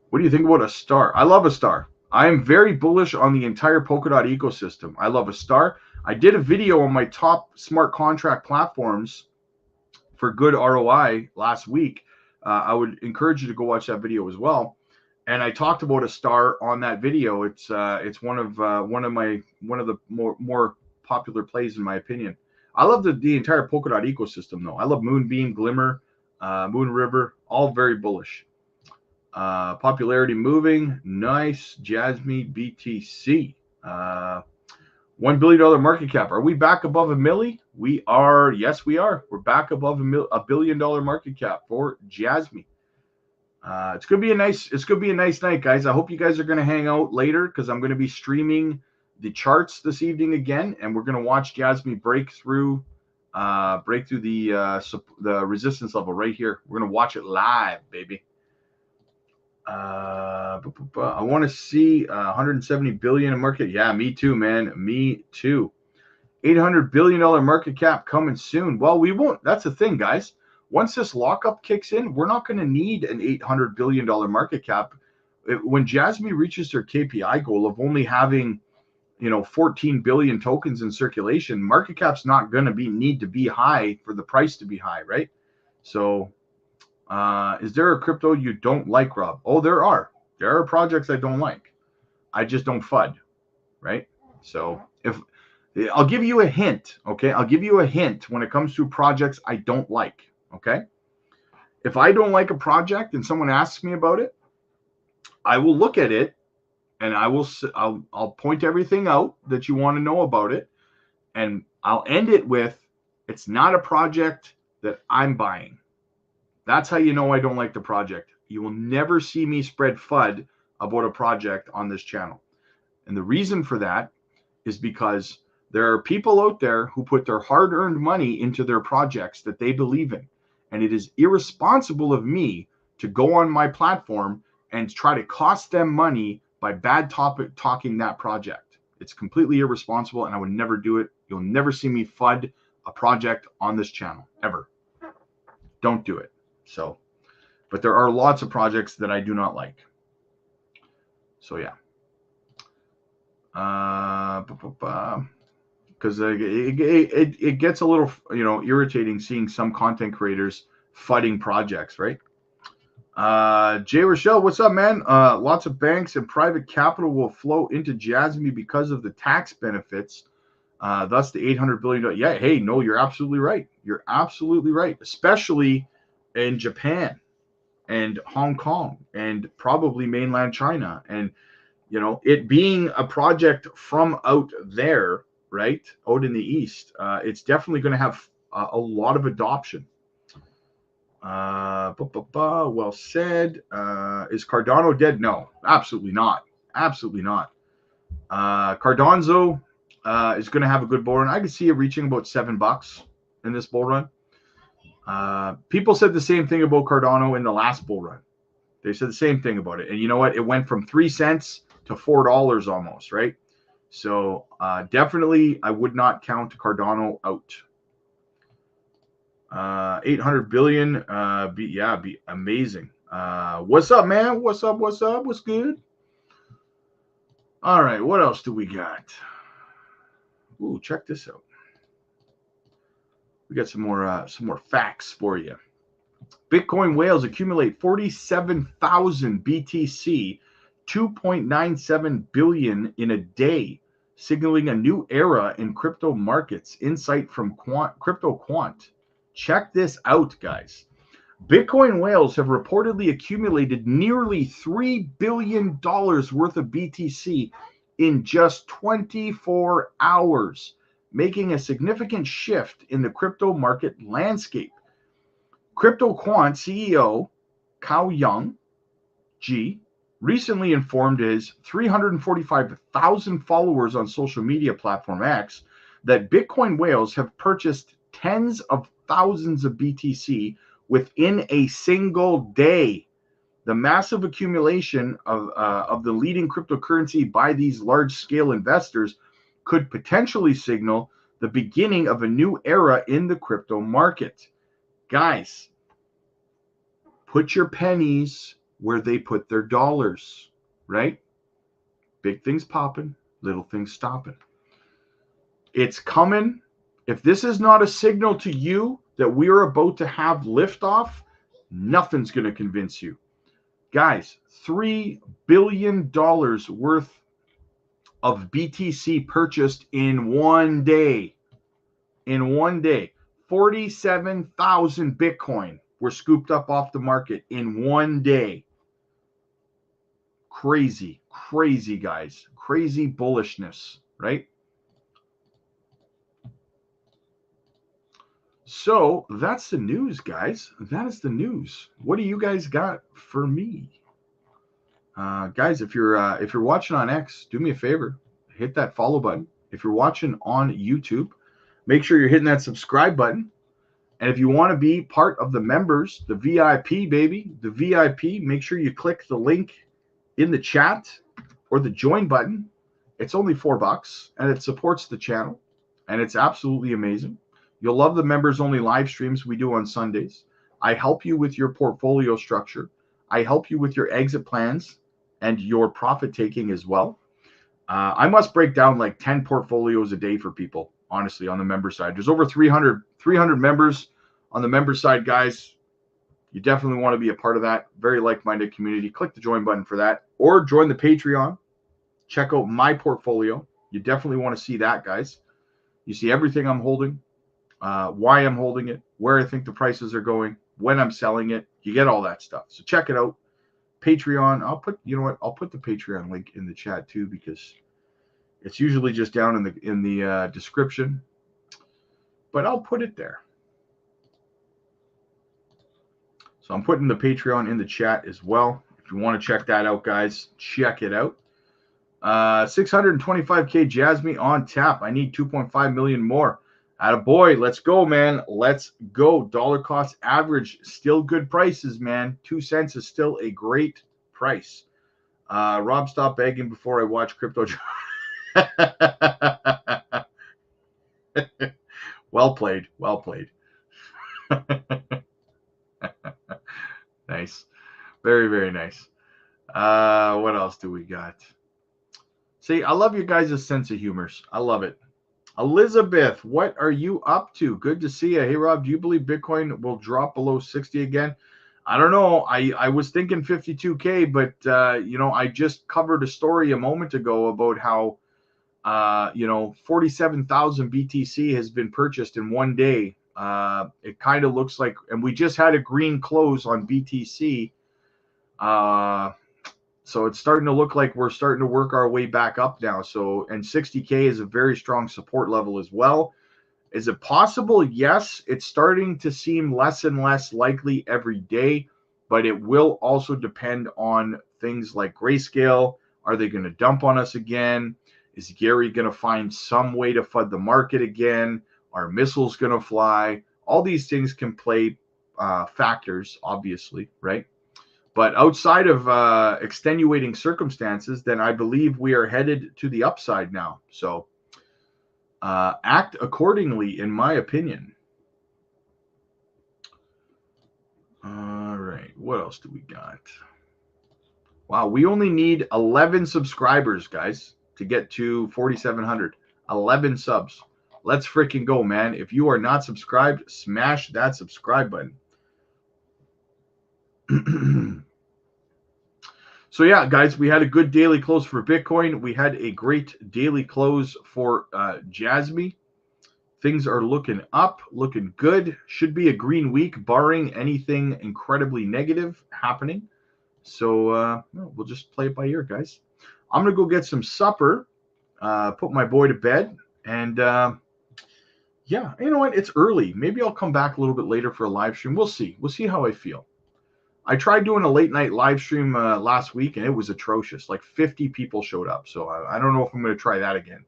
What do you think about a star? I love a star. I am very bullish on the entire Polkadot ecosystem. I love a star. I did a video on my top smart contract platforms for good ROI last week. I would encourage you to go watch that video as well. And I talked about a star on that video. It's one of the more popular plays in my opinion. I love the entire Polkadot ecosystem though. I love Moonbeam, Glimmer, Moon River, all very bullish. Popularity moving. Nice. JASMY BTC. $1 billion market cap. Are we back above a milli? We are. Yes, we are. We're back above $1 billion market cap for JASMY. It's gonna be a nice night, guys. I hope you guys are gonna hang out later because I'm gonna be streaming the charts this evening again, and we're gonna watch JASMY break through the resistance level right here. We're gonna watch it live, baby. I want to see 170 billion in market. Yeah, me too, man. Me too. $800 billion market cap coming soon. Well, we won't. That's the thing, guys. Once this lockup kicks in, we're not going to need an $800 billion market cap. When JASMY reaches their KPI goal of only having, 14 billion tokens in circulation, market cap's not going to need to be high for the price to be high, right? So, is there a crypto you don't like, Rob? Oh, there are. There are projects I don't like. I just don't FUD, right? So I'll give you a hint, okay? I'll give you a hint when it comes to projects I don't like, okay? If I don't like a project and someone asks me about it, I will look at it and I'll point everything out that you want to know about it, and I'll end it with, it's not a project that I'm buying. That's how you know I don't like the project. You will never see me spread FUD about a project on this channel. And the reason for that is because there are people out there who put their hard-earned money into their projects that they believe in. And it is irresponsible of me to go on my platform and try to cost them money by bad talking that project. It's completely irresponsible, and I would never do it. You'll never see me FUD a project on this channel, ever. Don't do it. So, but there are lots of projects that I do not like. So yeah, because it gets a little irritating seeing some content creators FUDding projects, right? Jay Rochelle, what's up, man? Lots of banks and private capital will flow into JASMY because of the tax benefits. Thus the $800 billion. Yeah, hey, no, you're absolutely right. You're absolutely right, especially in Japan and Hong Kong and probably mainland China. And, it being a project from out there, right, out in the East, it's definitely going to have a lot of adoption. Well said. Is Cardano dead? No, absolutely not. Absolutely not. Cardano is going to have a good bull run. I can see it reaching about $7 in this bull run. People said the same thing about Cardano in the last bull run. They said the same thing about it. And you know what? It went from 3 cents to $4 almost, right? So definitely I would not count Cardano out. 800 billion, be amazing. What's up, man? What's up? What's good? All right, what else do we got? Ooh, check this out. We got some more facts for you. Bitcoin whales accumulate 47,000 BTC, 2.97 billion in a day, signaling a new era in crypto markets. Insight from Crypto Quant. Check this out, guys. Bitcoin whales have reportedly accumulated nearly $3 billion worth of BTC in just 24 hours, making a significant shift in the crypto market landscape. Crypto Quant CEO Kao Young Ji recently informed his 345,000 followers on social media platform X that Bitcoin whales have purchased tens of thousands of BTC within a single day. The massive accumulation of the leading cryptocurrency by these large-scale investors could potentially signal the beginning of a new era in the crypto market. Guys, put your pennies where they put their dollars, right? Big things popping, little things stopping. It's coming. If this is not a signal to you that we are about to have liftoff, nothing's going to convince you. Guys, $3 billion worth of BTC purchased in one day. In one day. 47,000 Bitcoin were scooped up off the market in one day. Crazy, crazy, guys. Crazy bullishness, right? So that's the news, guys. That is the news. What do you guys got for me? Guys, if you're watching on X, do me a favor, hit that follow button. If you're watching on YouTube, make sure you're hitting that subscribe button. And if you want to be part of the members, the VIP, baby, the VIP, make sure you click the link in the chat or the join button. It's only $4 and it supports the channel and it's absolutely amazing. You'll love the members only live streams we do on Sundays. I help you with your portfolio structure. I help you with your exit plans and your profit taking as well. I must break down like 10 portfolios a day for people, honestly, on the member side. There's over 300 members on the member side, guys. You definitely want to be a part of that. Very like-minded community. Click the join button for that, or join the Patreon. Check out my portfolio. You definitely want to see that, guys. You see everything I'm holding, why I'm holding it, where I think the prices are going, when I'm selling it. You get all that stuff. So check it out. Patreon. I'll put the Patreon link in the chat too, because it's usually just down in the description, but I'll put it there. So I'm putting the Patreon in the chat as well. If you want to check that out, guys, check it out. 625K JASMY on tap. I need 2.5 million more. Attaboy, let's go, man. Let's go. Dollar cost average, still good prices, man. 2 cents is still a great price. Rob, stop begging before I watch crypto. Well played. Well played. Nice. Very, very nice. What else do we got? See, I love you guys' sense of humor. I love it. Elizabeth, what are you up to? Good to see you. Hey, Rob, do you believe Bitcoin will drop below 60 again? I don't know. I was thinking 52K, but, I just covered a story a moment ago about how, 47,000 BTC has been purchased in one day. It kind of looks like, and we just had a green close on BTC. So it's starting to look like we're starting to work our way back up now. So, and 60K is a very strong support level as well. Is it possible? Yes, it's starting to seem less and less likely every day, but it will also depend on things like Grayscale. Are they going to dump on us again? Is Gary going to find some way to FUD the market again? Are missiles going to fly? All these things can play factors, obviously, right? But outside of extenuating circumstances, then I believe we are headed to the upside now. So act accordingly, in my opinion. All right. What else do we got? Wow. We only need 11 subscribers, guys, to get to 4,700. 11 subs. Let's freaking go, man. If you are not subscribed, smash that subscribe button. So yeah, guys, we had a good daily close for Bitcoin. We had a great daily close for JASMY. Things are looking up, looking good. Should be a green week, barring anything incredibly negative happening. So we'll just play it by ear, guys. I'm going to go get some supper, put my boy to bed, and yeah, you know what? It's early. Maybe I'll come back a little bit later for a live stream. We'll see. We'll see how I feel. I tried doing a late night live stream last week, and it was atrocious. Like 50 people showed up. So I don't know if I'm going to try that again.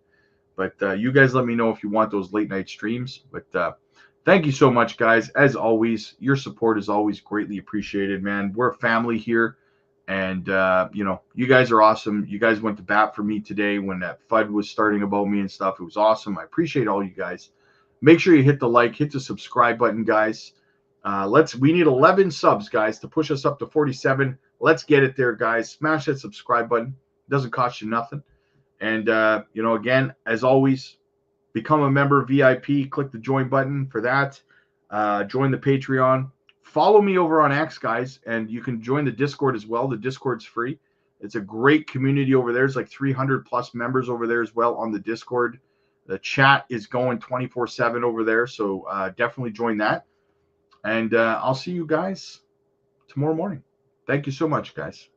But you guys let me know if you want those late night streams. But thank you so much, guys. As always, your support is always greatly appreciated, man. We're a family here. And, you guys are awesome. You guys went to bat for me today when that FUD was starting about me and stuff. It was awesome. I appreciate all you guys. Make sure you hit the like, hit the subscribe button, guys. We need 11 subs, guys, to push us up to 47. Let's get it there, guys. Smash that subscribe button. It doesn't cost you nothing. And, again, as always, become a member VIP. Click the join button for that. Join the Patreon. Follow me over on X, guys, and you can join the Discord as well. The Discord's free. It's a great community over there. There's like 300 plus members over there as well on the Discord. The chat is going 24/7 over there, so definitely join that. And I'll see you guys tomorrow morning. Thank you so much, guys.